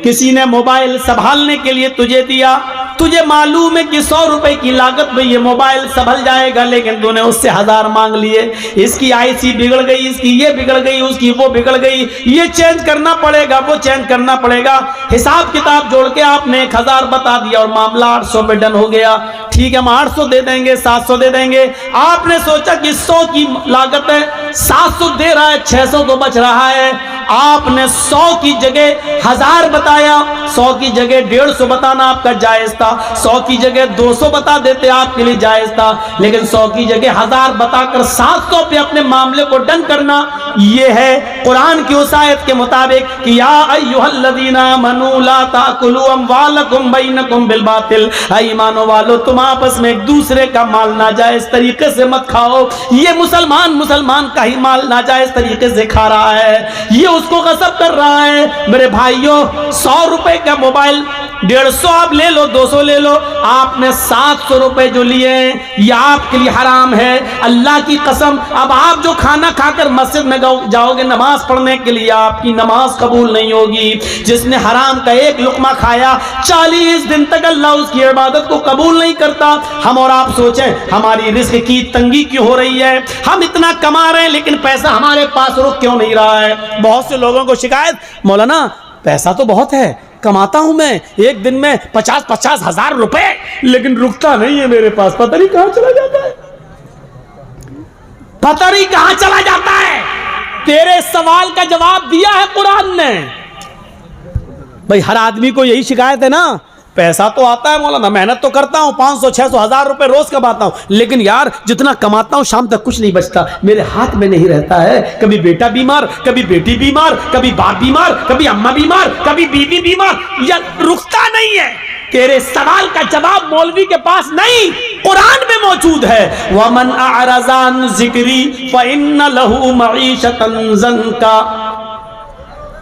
किसी ने मोबाइल संभालने के लिए तुझे दिया, तुझे मालूम है कि 100 रुपए की लागत में ये मोबाइल संभल जाएगा, लेकिन तूने उससे 1000 मांग लिए। इसकी आईसी बिगड़ गई, इसकी ये बिगड़ गई, उसकी वो बिगड़ गई, ये चेंज करना पड़ेगा, वो चेंज करना पड़ेगा। हिसाब किताब जोड़ के आपने 1000 बता दिया और मामला 800 पे डन हो गया। ठीक है, हम 800 दे देंगे, 700 दे देंगे। आपने सोचा कि 100 की लागत है, 700 दे रहा है, 600 तो बच रहा है। आपने 100 की जगह 1000 बताया, 100 की जगह 150 बताना आपका जायज था, 100 की जगह 200 बता देते आपके लिए जायज था, लेकिन 100 की जगह 1000 बताकर 700 पे अपने मामले को डन करना, यह है कुरान की उस आयत के मुताबिक कि या अय्युहल्लज़ीना आमनू ला ताकुलू अम्वालकुम बैनकुम बिल बातिल, ईमानो वालो तुम आपस में एक दूसरे का माल नाजायज तरीके से मत खाओ। ये मुसलमान का ही माल नाजायज तरीके से खा रहा है, ये उसको गसब कर रहा है। मेरे भाइयों, 100 रुपए का मोबाइल 150 आप ले लो, 200 ले लो, आपने 700 रुपए जो लिए ये आपके लिए हराम है। अल्लाह की कसम, अब आप जो खाना खाकर मस्जिद में जाओगे नमाज पढ़ने के लिए, आपकी नमाज कबूल नहीं होगी। जिसने हराम का एक लुकमा खाया 40 दिन तक अल्लाह उसकी इबादत को कबूल नहीं करता। हम और आप सोचें हमारी रिस्क की तंगी क्यों हो रही है, हम इतना कमा रहे हैं लेकिन पैसा हमारे पास रुक क्यों नहीं रहा है। बहुत से लोगों को शिकायत, मौलाना पैसा तो बहुत है, कमाता हूं मैं एक दिन में 50-50 हजार रुपए, लेकिन रुकता नहीं है मेरे पास, पता नहीं कहां चला जाता है, पता नहीं कहां चला जाता है। तेरे सवाल का जवाब दिया है कुरान ने। भाई हर आदमी को यही शिकायत है ना, पैसा तो आता है मौलाना, मेहनत तो करता हूं, 500-600 हजार रुपए रोज कमाता हूं, लेकिन यार जितना कमाता हूं शाम तक कुछ नहीं बचता, मेरे हाथ में नहीं रहता है। कभी बेटा बीमार, कभी बेटी बीमार, कभी बाप बीमार, कभी अम्मा बीमार, कभी बीवी बीमार, यार रुकता नहीं है। तेरे सवाल का जवाब मौलवी के पास नहीं, कुरान में मौजूद है। वमन अअरज़ा अन ज़िक्री फ़इन्न लहू मईशतन ज़ंका,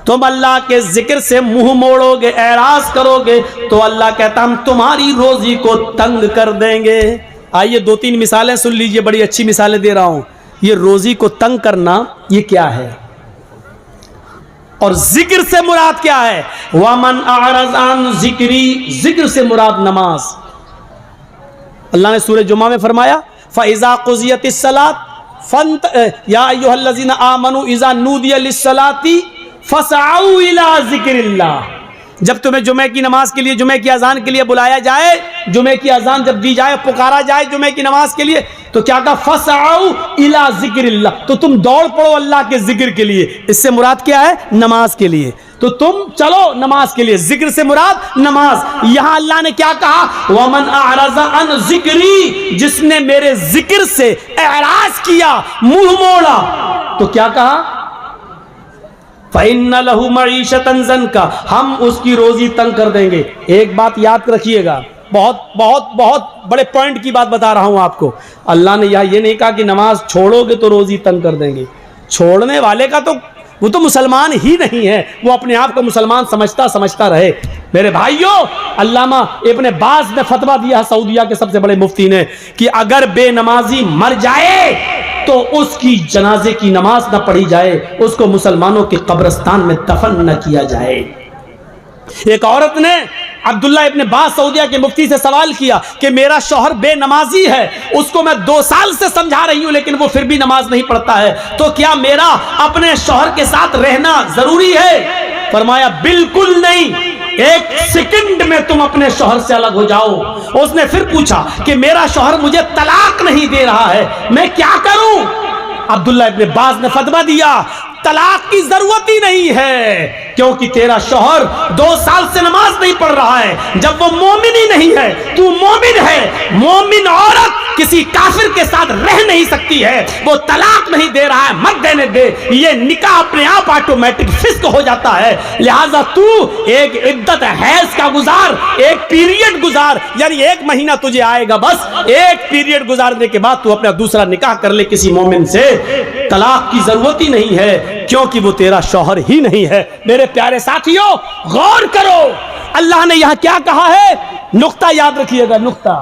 तुम अल्लाह के जिक्र से मुंह मोड़ोगे, एराज करोगे, तो अल्लाह कहता हम तुम्हारी रोजी को तंग कर देंगे। आइए 2-3 मिसालें सुन लीजिए, बड़ी अच्छी मिसालें दे रहा हूं। ये रोजी को तंग करना ये क्या है और जिक्र से मुराद क्या है। वमन अअरज़ा अन ज़िक्री, जिक्र से मुराद नमाज। अल्लाह ने सूरह जुमा में फरमाया फ़इज़ा क़ुज़ियतिस सलात या अय्युहल्लज़ीना आमनू इज़ा नूदिया लिस्सलाती फसआऊ इला ज़िक्रिल्लाह। जब तुम्हें जुमे की नमाज के लिए, जुमे की अजान के लिए बुलाया जाए, जुमे की अजान जब दी जाए, पुकारा जाए जुमे की नमाज के लिए, तो क्या कहा, फसआऊ इला ज़िक्रिल्लाह, तो तुम दौड़ पड़ो अल्लाह के जिक्र के लिए। इससे मुराद क्या है, नमाज के लिए, तो तुम चलो नमाज के लिए, जिक्र से मुराद नमाज। यहां अल्लाह ने क्या कहा, वमन अअरज़ा अन ज़िक्री, जिसने मेरे जिक्र से एराज किया, मुंह मोड़ा, तो क्या कहा, फ़इन्न लहू मईशतन ज़ंका, हम उसकी रोजी तंग कर देंगे। एक बात याद रखिएगा, बहुत बहुत बहुत बड़े पॉइंट की बात बता रहा हूं आपको। अल्लाह ने यह ये नहीं कहा कि नमाज छोड़ोगे तो रोजी तंग कर देंगे। छोड़ने वाले का तो वो तो मुसलमान ही नहीं है, वो अपने आप को मुसलमान समझता रहे। मेरे भाइयों, अल्लामा इब्न बाज ने फतवा दिया, सऊदिया के सबसे बड़े मुफ्ती ने, कि अगर बेनमाजी मर जाए तो उसकी जनाजे की नमाज न पढ़ी जाए, उसको मुसलमानों के कब्रिस्तान में दफन न किया जाए। एक औरत ने अब्दुल्ला इब्न बाज सऊदिया के मुफ्ती से सवाल किया कि मेरा शौहर बेनमाजी है, उसको मैं 2 साल से समझा रही हूं लेकिन वो फिर भी नमाज नहीं पढ़ता है, तो क्या मेरा अपने शौहर के साथ रहना जरूरी है। फरमाया बिल्कुल नहीं, 1 सेकंड में तुम अपने शौहर से अलग हो जाओ। उसने फिर पूछा कि मेरा शौहर मुझे तलाक नहीं दे रहा है, मैं क्या करूं। अब्दुल्ला इब्न बाज ने फतवा दिया, तलाक की जरूरत ही नहीं है, क्योंकि तेरा शौहर 2 साल से नमाज नहीं पढ़ रहा है। जब वो मोमिन ही नहीं है, तू मोमिन है। मोमिन औरत किसी काफिर के साथ रह नहीं सकती है, वो तलाक नहीं दे रहा है, मत देने दे, ये निकाह अपने आप ऑटोमेटिक फिस्क हो जाता है। लिहाजा तू एक इद्दत हैज का गुजार, एक पीरियड गुजार, यानी 1 महीना तुझे आएगा, बस 1 पीरियड गुजारने के बाद तू अपना दूसरा निकाह कर ले किसी मोमिन से। तलाक की जरूरत ही नहीं है। क्योंकि वो तेरा शौहर ही नहीं है। मेरे प्यारे साथियों, गौर करो, अल्लाह ने यहां क्या कहा है, नुक्ता याद रखिएगा, नुक्ता।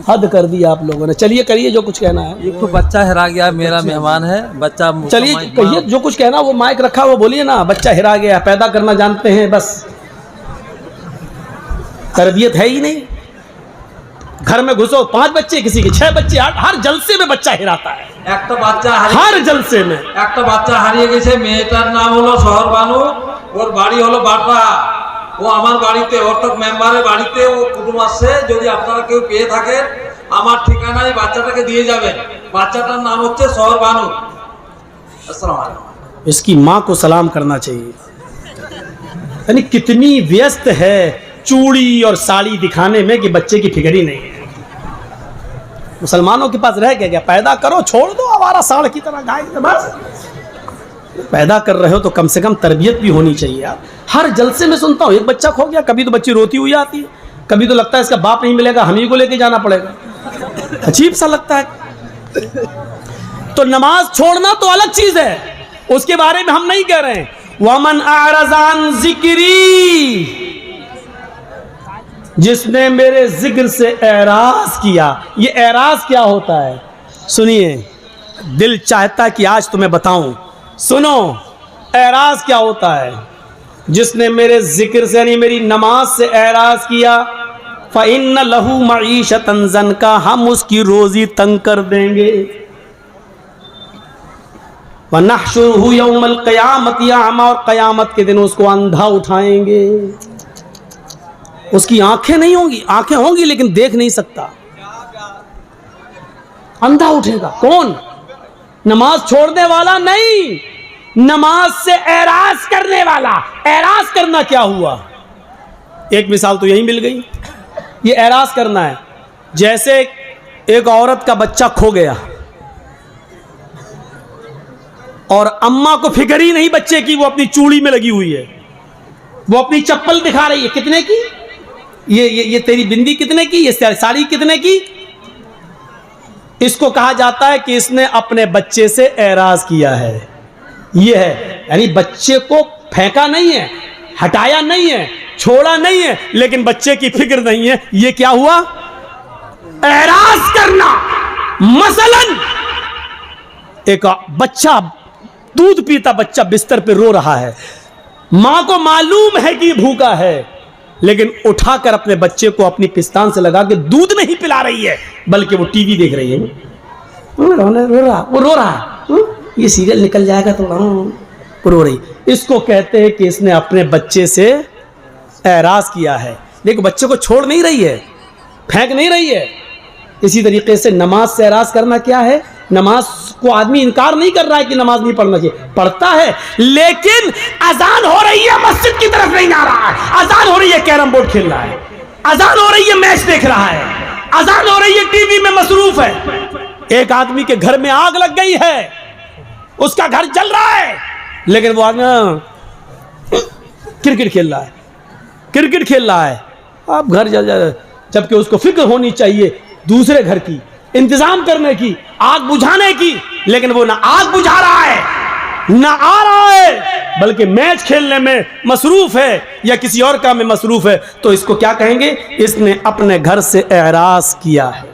हद कर दिया आप लोगों ने। चलिए करिए जो कुछ कहना है। एक तो बच्चा हेरा गया, मेरा मेहमान है बच्चा। चलिए कहिए जो कुछ कहना, वो माइक रखा वो बोलिए ना। बच्चा हेरा गया, पैदा करना जानते हैं, बस तरबियत है ही नहीं। घर में घुसो, 5 बच्चे, किसी के 6 बच्चे, हर जलसे में बच्चा हेराता है। एक तो बच्चा हर जलसे में एक तो बच्चा हारिए गেছে। মেয়েটার নাম হলো শহর বানু, ওর বাড়ি হলো বাটা। ও আমার বাড়িতে, অর্থাৎ মেম্বারের বাড়িতে ও কুটুম আসছে। যদি আপনারা কেউ পেয়ে থাকেন আমার ঠিকানায় বাচ্চাটাকে দিয়ে যাবেন। বাচ্চাটার নাম হচ্ছে শহর বানু। अस्सलाम वालेकुम। इसकी माँ को सलाम करना चाहिए। यानी कितनी व्यस्त है चूड़ी और साड़ी दिखाने में कि बच्चे की फिक्र ही नहीं है। मुसलमानों के पास रह गया, पैदा करो, छोड़ दो आवारा साड़ की तरह गाय, बस। पैदा कर रहे हो तो कम से कम तरबियत भी होनी चाहिए यार। हर जलसे में सुनता हूँ एक बच्चा खो गया, कभी तो बच्ची रोती हुई आती है, कभी तो लगता है इसका बाप नहीं मिलेगा, हम ही को लेके जाना पड़ेगा। अजीब सा लगता है। तो नमाज छोड़ना तो अलग चीज है, उसके बारे में हम नहीं कह रहे हैं। वमन आरज़ान जिक्री, जिसने मेरे जिक्र से एराज किया। ये एराज क्या होता है सुनिए, दिल चाहता कि आज तुम्हें बताऊं। सुनो, एराज क्या होता है। जिसने मेरे जिक्र से यानी मेरी नमाज से एराज किया, फ़इन्न लहू मईशतन ज़नका, हम उसकी रोजी तंग कर देंगे। वनहशुरुहु यौमल क़यामति अमा, और क़यामत के दिन उसको अंधा उठाएंगे। उसकी आंखें नहीं होंगी, आंखें होंगी लेकिन देख नहीं सकता, अंधा उठेगा। कौन? नमाज छोड़ने वाला नहीं, नमाज से एराज करने वाला। एराज करना क्या हुआ, एक मिसाल तो यही मिल गई। ये एराज करना है, जैसे एक औरत का बच्चा खो गया और अम्मा को फिक्र ही नहीं बच्चे की, वो अपनी चूड़ी में लगी हुई है, वो अपनी चप्पल दिखा रही है, कितने की, ये तेरी बिंदी कितने की, ये साड़ी कितने की। इसको कहा जाता है कि इसने अपने बच्चे से एराज किया है। ये है, यानी बच्चे को फेंका नहीं है, हटाया नहीं है, छोड़ा नहीं है, लेकिन बच्चे की फिक्र नहीं है। ये क्या हुआ, एराज करना। मसलन एक बच्चा, दूध पीता बच्चा बिस्तर पे रो रहा है, मां को मालूम है कि भूखा है, लेकिन उठाकर अपने बच्चे को अपनी पिस्तान से लगा के दूध नहीं पिला रही है, बल्कि वो टीवी देख रही है। वो रो रहा है, ये सीरियल निकल जाएगा तो वो रो रही। इसको कहते हैं कि इसने अपने बच्चे से एराज किया है। देखो, बच्चे को छोड़ नहीं रही है, फेंक नहीं रही है। इसी तरीके से नमाज से एराज करना क्या है। नमाज को आदमी इनकार नहीं कर रहा है कि नमाज नहीं पढ़ना चाहिए, पढ़ता है, लेकिन अजान हो रही है मस्जिद की तरफ नहीं आ रहा है। अजान हो रही है कैरम बोर्ड खेल रहा है, अजान हो रही है मैच देख रहा है, अजान हो रही है टीवी में मसरूफ है। एक आदमी के घर में आग लग गई है, उसका घर जल रहा है, लेकिन वो आगे क्रिकेट खेल रहा है, क्रिकेट खेल रहा है। अब घर जल जाए, जबकि उसको फिक्र होनी चाहिए दूसरे घर की, इंतजाम करने की, आग बुझाने की, लेकिन वो ना आग बुझा रहा है ना आ रहा है, बल्कि मैच खेलने में मसरूफ है या किसी और काम में मसरूफ है। तो इसको क्या कहेंगे, इसने अपने घर से एराज किया है।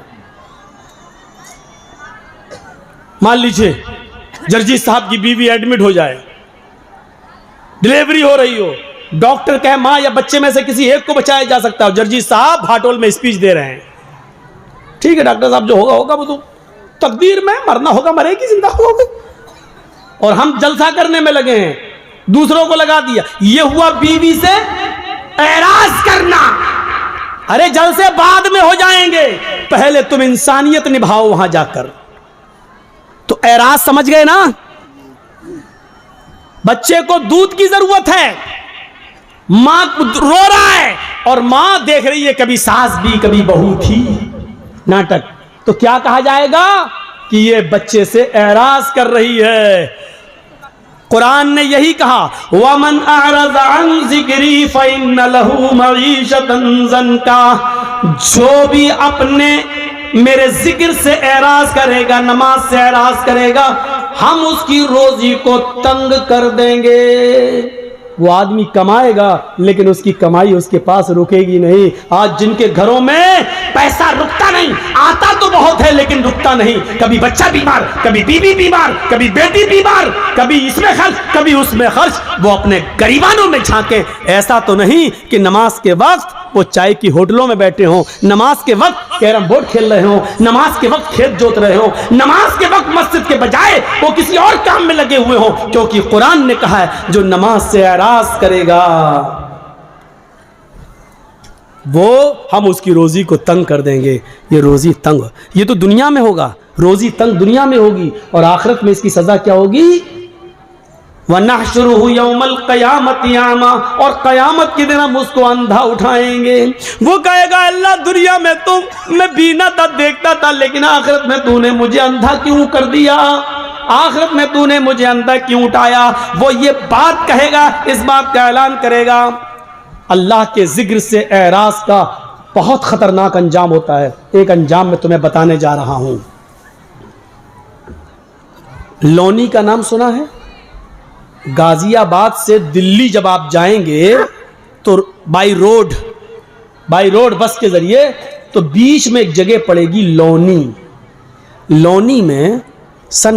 मान लीजिए जर्जी साहब की बीवी एडमिट हो जाए, डिलीवरी हो रही हो, डॉक्टर कहे मां या बच्चे में से किसी एक को बचाया जा सकता है, जर्जी साहब भाटोल में स्पीच दे रहे हैं। ठीक है डॉक्टर साहब, जो होगा होगा, वो तो तकदीर में, मरना होगा मरेगी, जिंदा होगी। और हम जलसा करने में लगे हैं, दूसरों को लगा दिया। ये हुआ बीवी से एराज करना। अरे जलसे बाद में हो जाएंगे, पहले तुम इंसानियत निभाओ वहां जाकर। तो एराज समझ गए ना। बच्चे को दूध की जरूरत है, मां रो रहा है और मां देख रही है कभी सास भी कभी बहू थी, नाटक। तो क्या कहा जाएगा कि ये बच्चे से एराज कर रही है। कुरान ने यही कहा, वमन अअरज़ अन ज़िक्री फ़इन्न लहू मईशतन ज़नका, जो भी अपने मेरे जिक्र से एराज करेगा, नमाज से एराज करेगा, हम उसकी रोजी को तंग कर देंगे। वो आदमी कमाएगा लेकिन उसकी कमाई उसके पास रुकेगी नहीं। आज जिनके घरों में पैसा रुकता नहीं, आता तो बहुत है लेकिन रुकता नहीं, कभी बच्चा बीमार, कभी बीवी बीमार, कभी बेटी बीमार, कभी इसमें खर्च, कभी उसमें खर्च, वो अपने गरीबानों में झांके। ऐसा तो नहीं कि नमाज के वक्त वो चाय की होटलों में बैठे हों, नमाज के वक्त कैरम बोर्ड खेल रहे हों, नमाज के वक्त खेत जोत रहे हों, नमाज के वक्त मस्जिद के बजाय वो किसी और काम में लगे हुए हों, क्योंकि कुरान ने कहा है जो नमाज से एराज करेगा वो हम उसकी रोजी को तंग कर देंगे। ये रोजी तंग, ये तो दुनिया में होगा, रोजी तंग दुनिया में होगी, और आखिरत में इसकी सजा क्या होगी? वनहशुरुहु यौमल क़यामति आमा, और क़यामत के दिन हम उसको अंधा उठाएंगे। वो कहेगा अल्लाह दुनिया में तो मैं बीना था, देखता था, लेकिन आखिरत में तूने मुझे अंधा क्यों कर दिया, आखिरत में तूने मुझे अंधा क्यों उठाया। वो ये बात कहेगा, इस बात का ऐलान करेगा। अल्लाह के जिक्र से एराज का बहुत खतरनाक अंजाम होता है। एक अंजाम मैं तुम्हें बताने जा रहा हूं। लोनी का नाम सुना है? गाजियाबाद से दिल्ली जब आप जाएंगे तो बाई रोड बस के जरिए, तो बीच में एक जगह पड़ेगी लोनी। लोनी में सन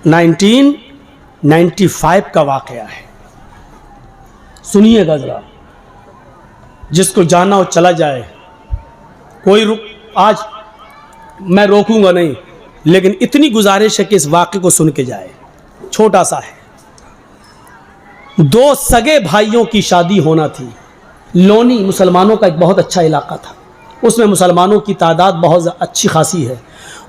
1995 का वाकया है। सुनिएगा जरा, जिसको जाना हो चला जाए, आज मैं रोकूंगा नहीं, लेकिन इतनी गुजारिश है कि इस वाक़े को सुन के जाए। छोटा सा है, दो सगे भाइयों की शादी होना थी। लोनी मुसलमानों का एक बहुत अच्छा इलाका था, उसमें मुसलमानों की तादाद बहुत अच्छी खासी है,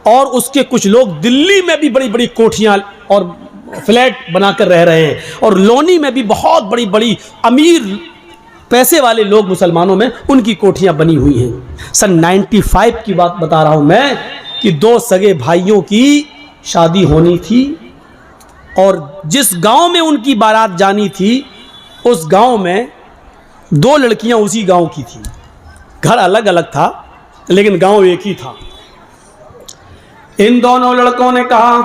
और उसके कुछ लोग दिल्ली में भी बड़ी बड़ी कोठियाँ और फ्लैट बनाकर रह रहे हैं, और लोनी में भी बहुत बड़ी बड़ी अमीर पैसे वाले लोग मुसलमानों में, उनकी कोठियाँ बनी हुई हैं। सन 95 की बात बता रहा हूँ मैं, कि दो सगे भाइयों की शादी होनी थी, और जिस गांव में उनकी बारात जानी थी उस गांव में दो लड़कियां उसी गांव की थी। घर अलग अलग था लेकिन गांव एक ही था। इन दोनों लड़कों ने कहा